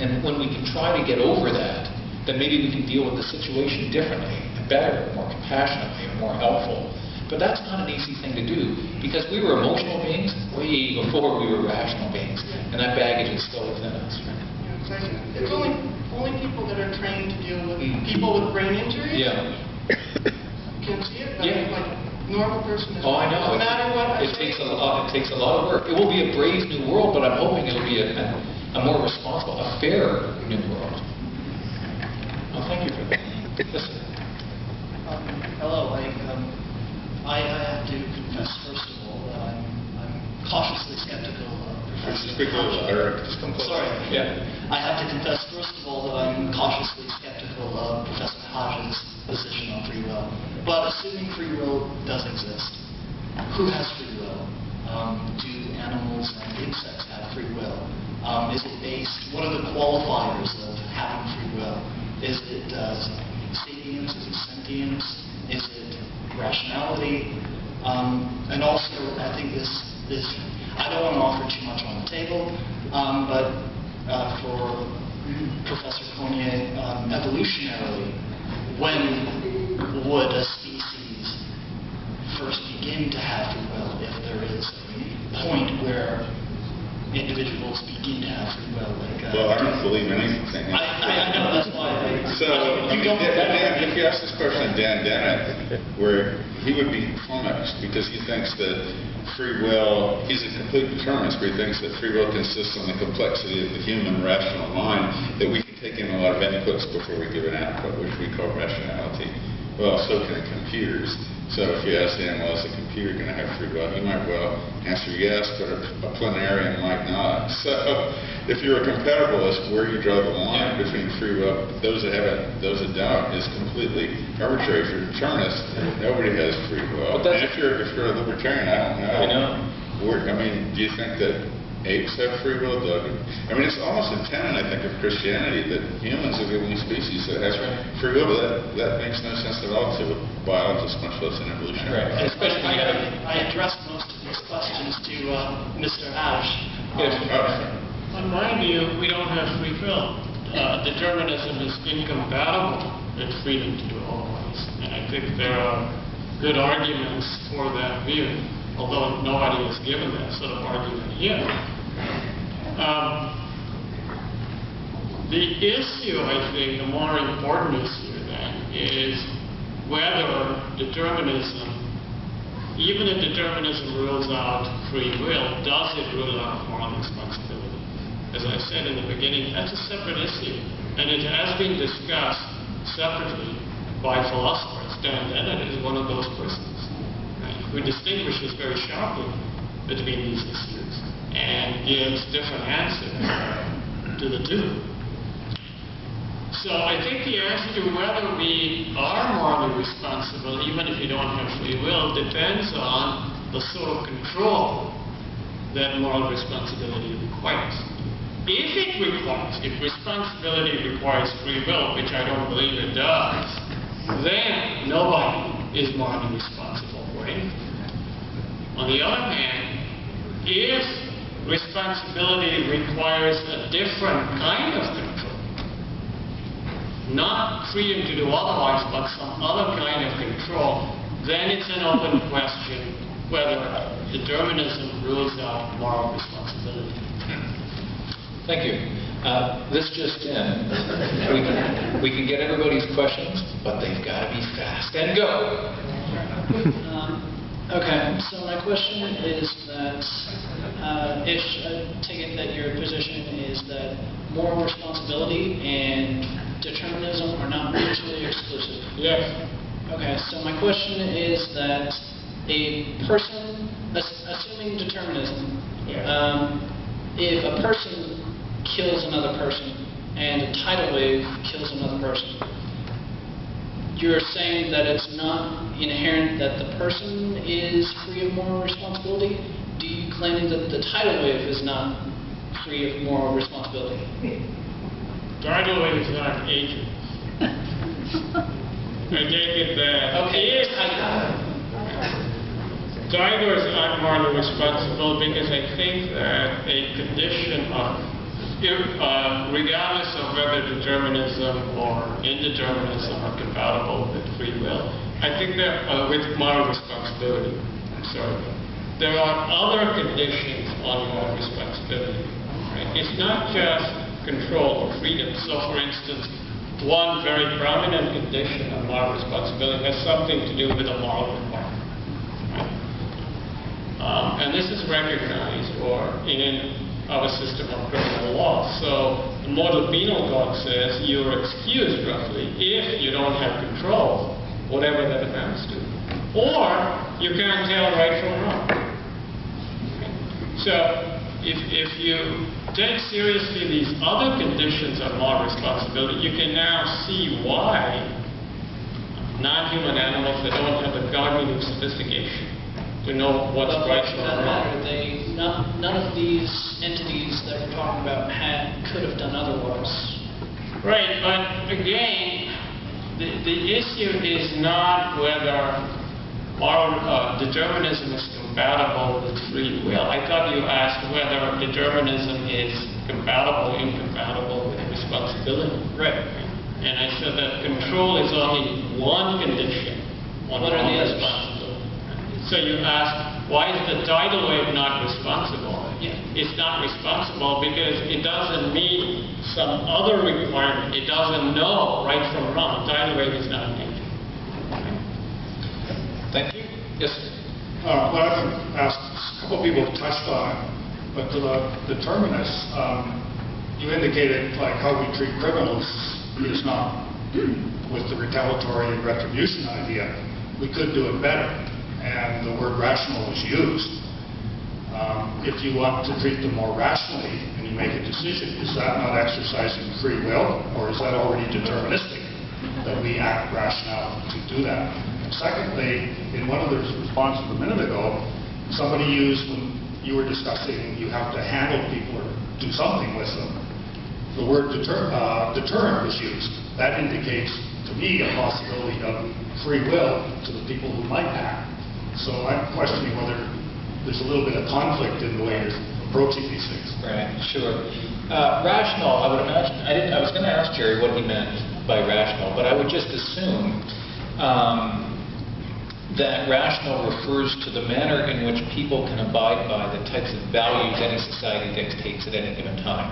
S2: And when we can try to get over that, then maybe we can deal with the situation differently, and better, more compassionately, and more helpful. But that's not an easy thing to do, because we were emotional beings way before we were rational beings, and that baggage is still within us. Right?
S7: Yeah, it's only people that are trained to deal with people with brain injuries can see it, but like normal person is
S2: I know.
S7: no matter what
S2: It takes a lot of work. It will be a brave new world, but I'm hoping it'll be a more responsible, a fairer new world. Well, thank you for that. Listen.
S11: Hello. I have to confess, first of all, that I'm cautiously skeptical of Professor Haji. Sorry.
S2: Yeah.
S11: I have to confess, first of all, that I'm cautiously skeptical of Professor Haji's position on free will. But assuming free will does exist, who has free will? Do animals and insects have free will? Is it based, what are the qualifiers of having free will? Is it sapience? Is it sentience? Is it rationality? And also, I think this I don't want to offer too much on the table, but for Professor Coyne, evolutionarily, when would a species first begin to have free will, if there is a point where individuals begin to have free will?
S4: Well, I don't believe anything.
S11: I know, that's why.
S4: If you ask this question of Dan Dennett, where he would be flummoxed because he thinks that free will, he's a complete determinist, but he thinks that free will consists on the complexity of the human rational mind, that we can take in a lot of inputs before we give an output, which we call rationality. Well, so can computers. So if you ask the animal, is a computer going to have free will? He might well answer yes, but a planarian might not. So if you're a compatibilist, where you draw the line between free will, those that have it, those that don't, is completely arbitrary. If you're a determinist, nobody has free will. And if you're a libertarian, I don't know.
S2: I know.
S4: I mean, do you think that apes have free will, Doug? I mean, it's almost a tenet, I think, of Christianity that humans are the only species that have free will, but that makes no sense at all to biologists, much less an evolutionary.
S2: Right. Especially
S11: I addressed most of these questions to Mr. Haji.
S3: In my view, we don't have free will. Determinism is incompatible with freedom to do otherwise. And I think there are good arguments for that view, although nobody has given that sort of argument yet. The issue, I think, the more important issue then, is whether determinism, even if determinism rules out free will, does it rule out moral responsibility? As I said in the beginning, that's a separate issue, and it has been discussed separately by philosophers. Dan Dennett is one of those persons who distinguishes very sharply between these issues and gives different answers to the two. So I think the answer to whether we are morally responsible, even if we don't have free will, depends on the sort of control that moral responsibility requires. If responsibility requires free will, which I don't believe it does, then nobody is morally responsible for anything. On the other hand, if responsibility requires a different kind of control, not freedom to do otherwise, but some other kind of control, then it's an open question whether determinism rules out moral responsibility.
S2: Thank you. This just in. We can get everybody's questions, but they've got to be fast. And go.
S15: Okay, so my question is that, Ish, I take it that your position is that moral responsibility and determinism are not mutually exclusive.
S3: Yes.
S15: Okay, so my question is that a person, assuming determinism, if a person kills another person and a tidal wave kills another person, you're saying that it's not inherent that the person is free of moral responsibility? Do you claim that the tidal wave is not free of moral responsibility?
S3: Tidal wave is not an agent. I take it that tidals aren't morally responsible because I think that a condition of, regardless of whether determinism or indeterminism are compatible with free will, I think that with moral responsibility, I'm sorry, there are other conditions on moral responsibility. Right? It's not just control or freedom. So, for instance, one very prominent condition of moral responsibility has something to do with a moral requirement. Right? And this is recognized in our system of criminal law. So the model penal code says you're excused, roughly, if you don't have control, whatever that amounts to. Or you can't tell right from wrong. So if you take seriously these other conditions of moral responsibility, you can now see why non-human animals that don't have the cognitive sophistication to know what's right from wrong.
S15: None of these entities that we're talking about could have done otherwise.
S3: Right, but again, the issue is not whether moral determinism is compatible with free will. I thought you asked whether determinism is compatible or incompatible with responsibility.
S15: Right.
S3: And I said that control is only one condition on responsibility. So you asked, why is the tidal wave not responsible?
S15: Yeah.
S3: It's not responsible because it doesn't meet some other requirement. It doesn't know right from wrong. Tidal wave is not an agent.
S2: Thank you. Yes.
S13: Well, I've asked, a couple of people have touched on it, but to the determinists, you indicated like how we treat criminals is not with the retaliatory retribution idea. We could do it better, and the word rational was used. If you want to treat them more rationally and you make a decision, is that not exercising free will, or is that already deterministic, that we act rational to do that? And secondly, in one of the responses a minute ago, somebody used, when you were discussing you have to handle people or do something with them, the word deterrent was used. That indicates, to me, a possibility of free will to the people who might act. So I'm questioning whether there's a little bit of conflict in the way you're approaching these things.
S2: Right, sure. Rational, I would imagine, I was going to ask Jerry what he meant by rational, but I would just assume that rational refers to the manner in which people can abide by the types of values any society dictates at any given time.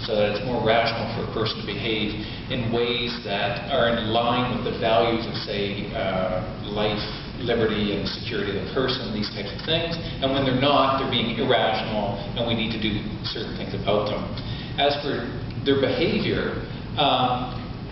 S2: So that it's more rational for a person to behave in ways that are in line with the values of, say, life, liberty, and security of the person, these types of things. And when they're not, they're being irrational, and we need to do certain things about them. As for their behavior,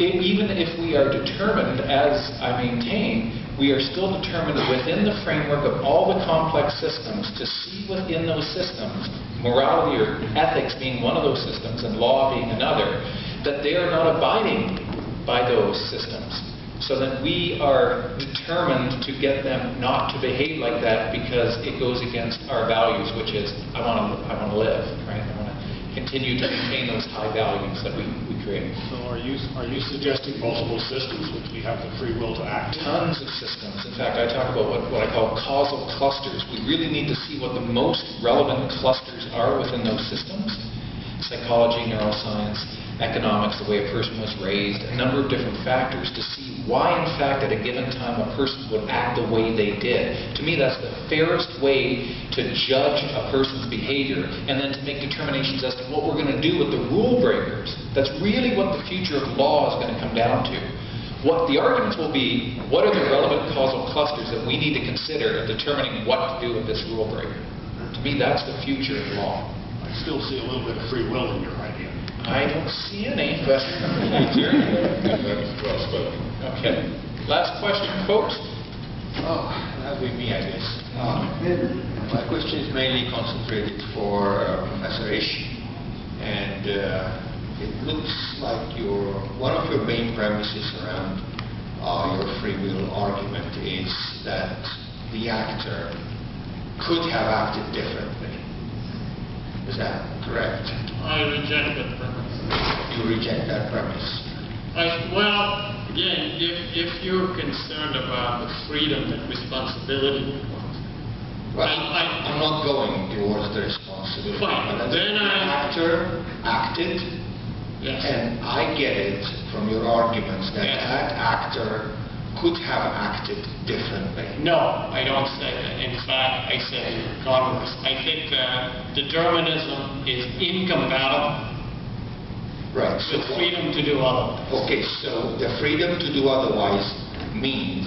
S2: even if we are determined, as I maintain, we are still determined within the framework of all the complex systems to see within those systems, morality or ethics being one of those systems and law being another, that they are not abiding by those systems. So that we are determined to get them not to behave like that because it goes against our values, which is I want to live, right? I want to continue to maintain those high values that we create.
S13: So are you suggesting multiple systems which we have the free will to act?
S2: Tons of systems. In fact, I talk about what I call causal clusters. We really need to see what the most relevant clusters are within those systems. Psychology, neuroscience, economics, the way a person was raised, a number of different factors to see why, in fact, at a given time a person would act the way they did. To me, that's the fairest way to judge a person's behavior, and then to make determinations as to what we're going to do with the rule breakers. That's really what the future of law is going to come down to. What the arguments will be, what are the relevant causal clusters that we need to consider in determining what to do with this rule breaker. To me, that's the future of law.
S13: I still see a little bit of free will in your idea.
S2: I don't see any, but okay. Last question, folks.
S16: Oh, that'll be me, I guess. My question is mainly concentrated for Professor Ish, and it looks like one of your main premises around your free will argument is that the actor could have acted differently. Is that correct?
S3: I reject that premise.
S16: You reject that premise?
S3: Well, again, if you're concerned about the freedom and responsibility requires.
S16: Well, I'm not going towards the responsibility.
S3: Fine.
S16: But
S3: Then
S16: the actor acted,
S3: yes.
S16: And I get it from your arguments that
S3: Yes.
S16: that actor could have acted differently.
S3: No, I don't say that. In fact, I say converse. I think that determinism is incompatible
S16: Right.
S3: with freedom to do otherwise.
S16: Okay, so the freedom to do otherwise means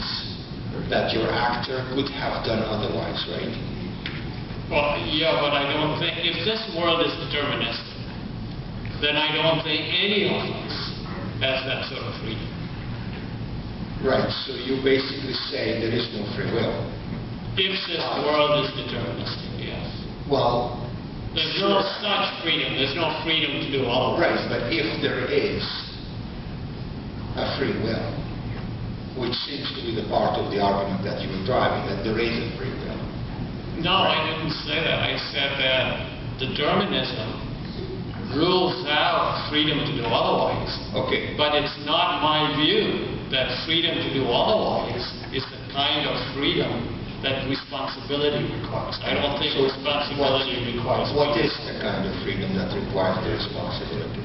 S16: that your actor could have done otherwise, right?
S3: Well, yeah, but I don't think, if this world is deterministic, then I don't think any of us has that sort of freedom.
S16: Right, so you basically say there is no free will.
S3: If this world is deterministic, yes.
S16: Well,
S3: There's no such freedom. There's no freedom to do otherwise.
S16: right, but if there is a free will, which seems to be the part of the argument that you were driving, that there is a free will.
S3: No, I didn't say that. I said that determinism rules out freedom to do otherwise.
S16: Okay.
S3: But it's not my view that freedom to do otherwise is the kind of freedom that responsibility requires. I don't think responsibility requires freedom.
S16: What is the kind of freedom that requires the responsibility?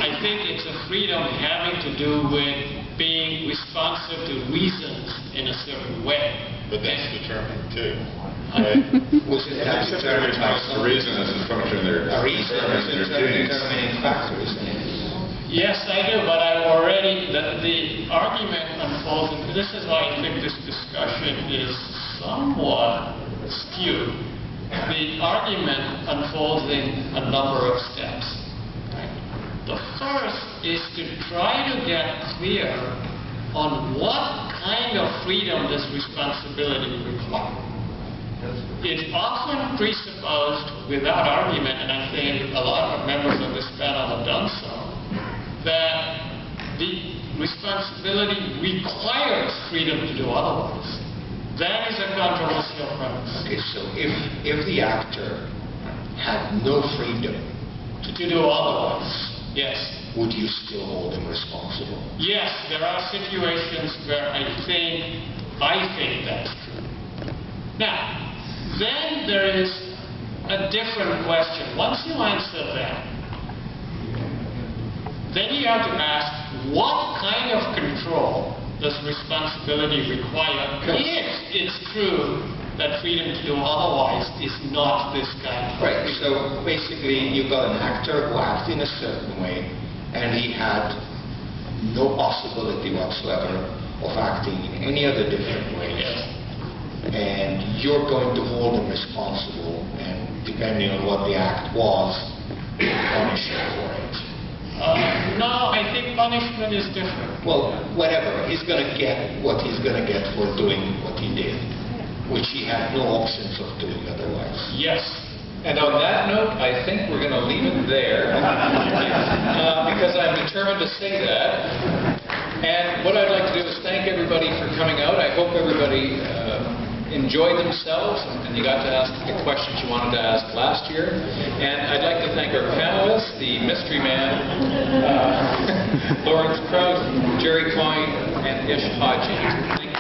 S3: I think it's a freedom having to do with being responsive to reasons in a certain way.
S4: But that's determined too.
S16: Wasn't that determined by
S4: The reason is a function
S16: a reason is a determining factor, isn't it?
S3: Yes, I do, but I've already, the argument unfolds, and this is why I think this discussion is somewhat skewed. The argument unfolds in a number of steps. Right? The first is to try to get clear on what kind of freedom this responsibility requires. It's often presupposed without argument, and I think a lot of members of this panel have done so, that the responsibility requires freedom to do otherwise. That is a controversial premise.
S16: Okay, so if the actor had no freedom
S3: To do otherwise, yes.
S16: would you still hold him responsible?
S3: Yes, there are situations where I think that's true. Now, then there is a different question. Once you answer that, then you have to ask, what kind of control does responsibility require if it's true that freedom to do otherwise is not this kind of
S16: Right, so basically you've got an actor who acted in a certain way, and he had no possibility whatsoever of acting in any other different way.
S3: Yes.
S16: And you're going to hold him responsible, and depending on what the act was, punish him for it.
S3: No, I think punishment is different.
S16: Well, whatever. He's going to get what he's going to get for doing what he did, which he had no options of doing otherwise.
S3: Yes.
S2: And on that note, I think we're going to leave it there because I'm determined to say that. And what I'd like to do is thank everybody for coming out. I hope everybody enjoyed themselves, and you got to ask the questions you wanted to ask last year. And I'd like to thank our panelists, the mystery man, Lawrence Krauss, Jerry Coyne, and Haji. Thank you.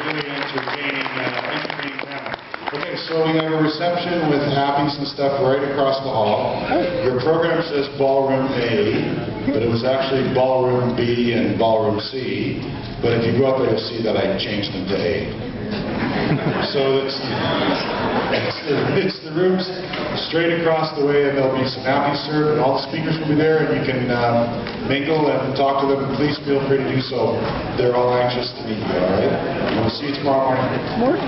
S13: Really entertaining panel. Okay, so we have a reception with happies and stuff right across the hall. Your program says Ballroom A, but it was actually Ballroom B and Ballroom C. But if you go up there, you'll see that I changed them to A. So it's the rooms straight across the way, and there'll be some happies served, and all the speakers will be there, and you can mingle and talk to them, and please feel free to do so. They're all anxious to meet you, all right? And we'll see you tomorrow morning.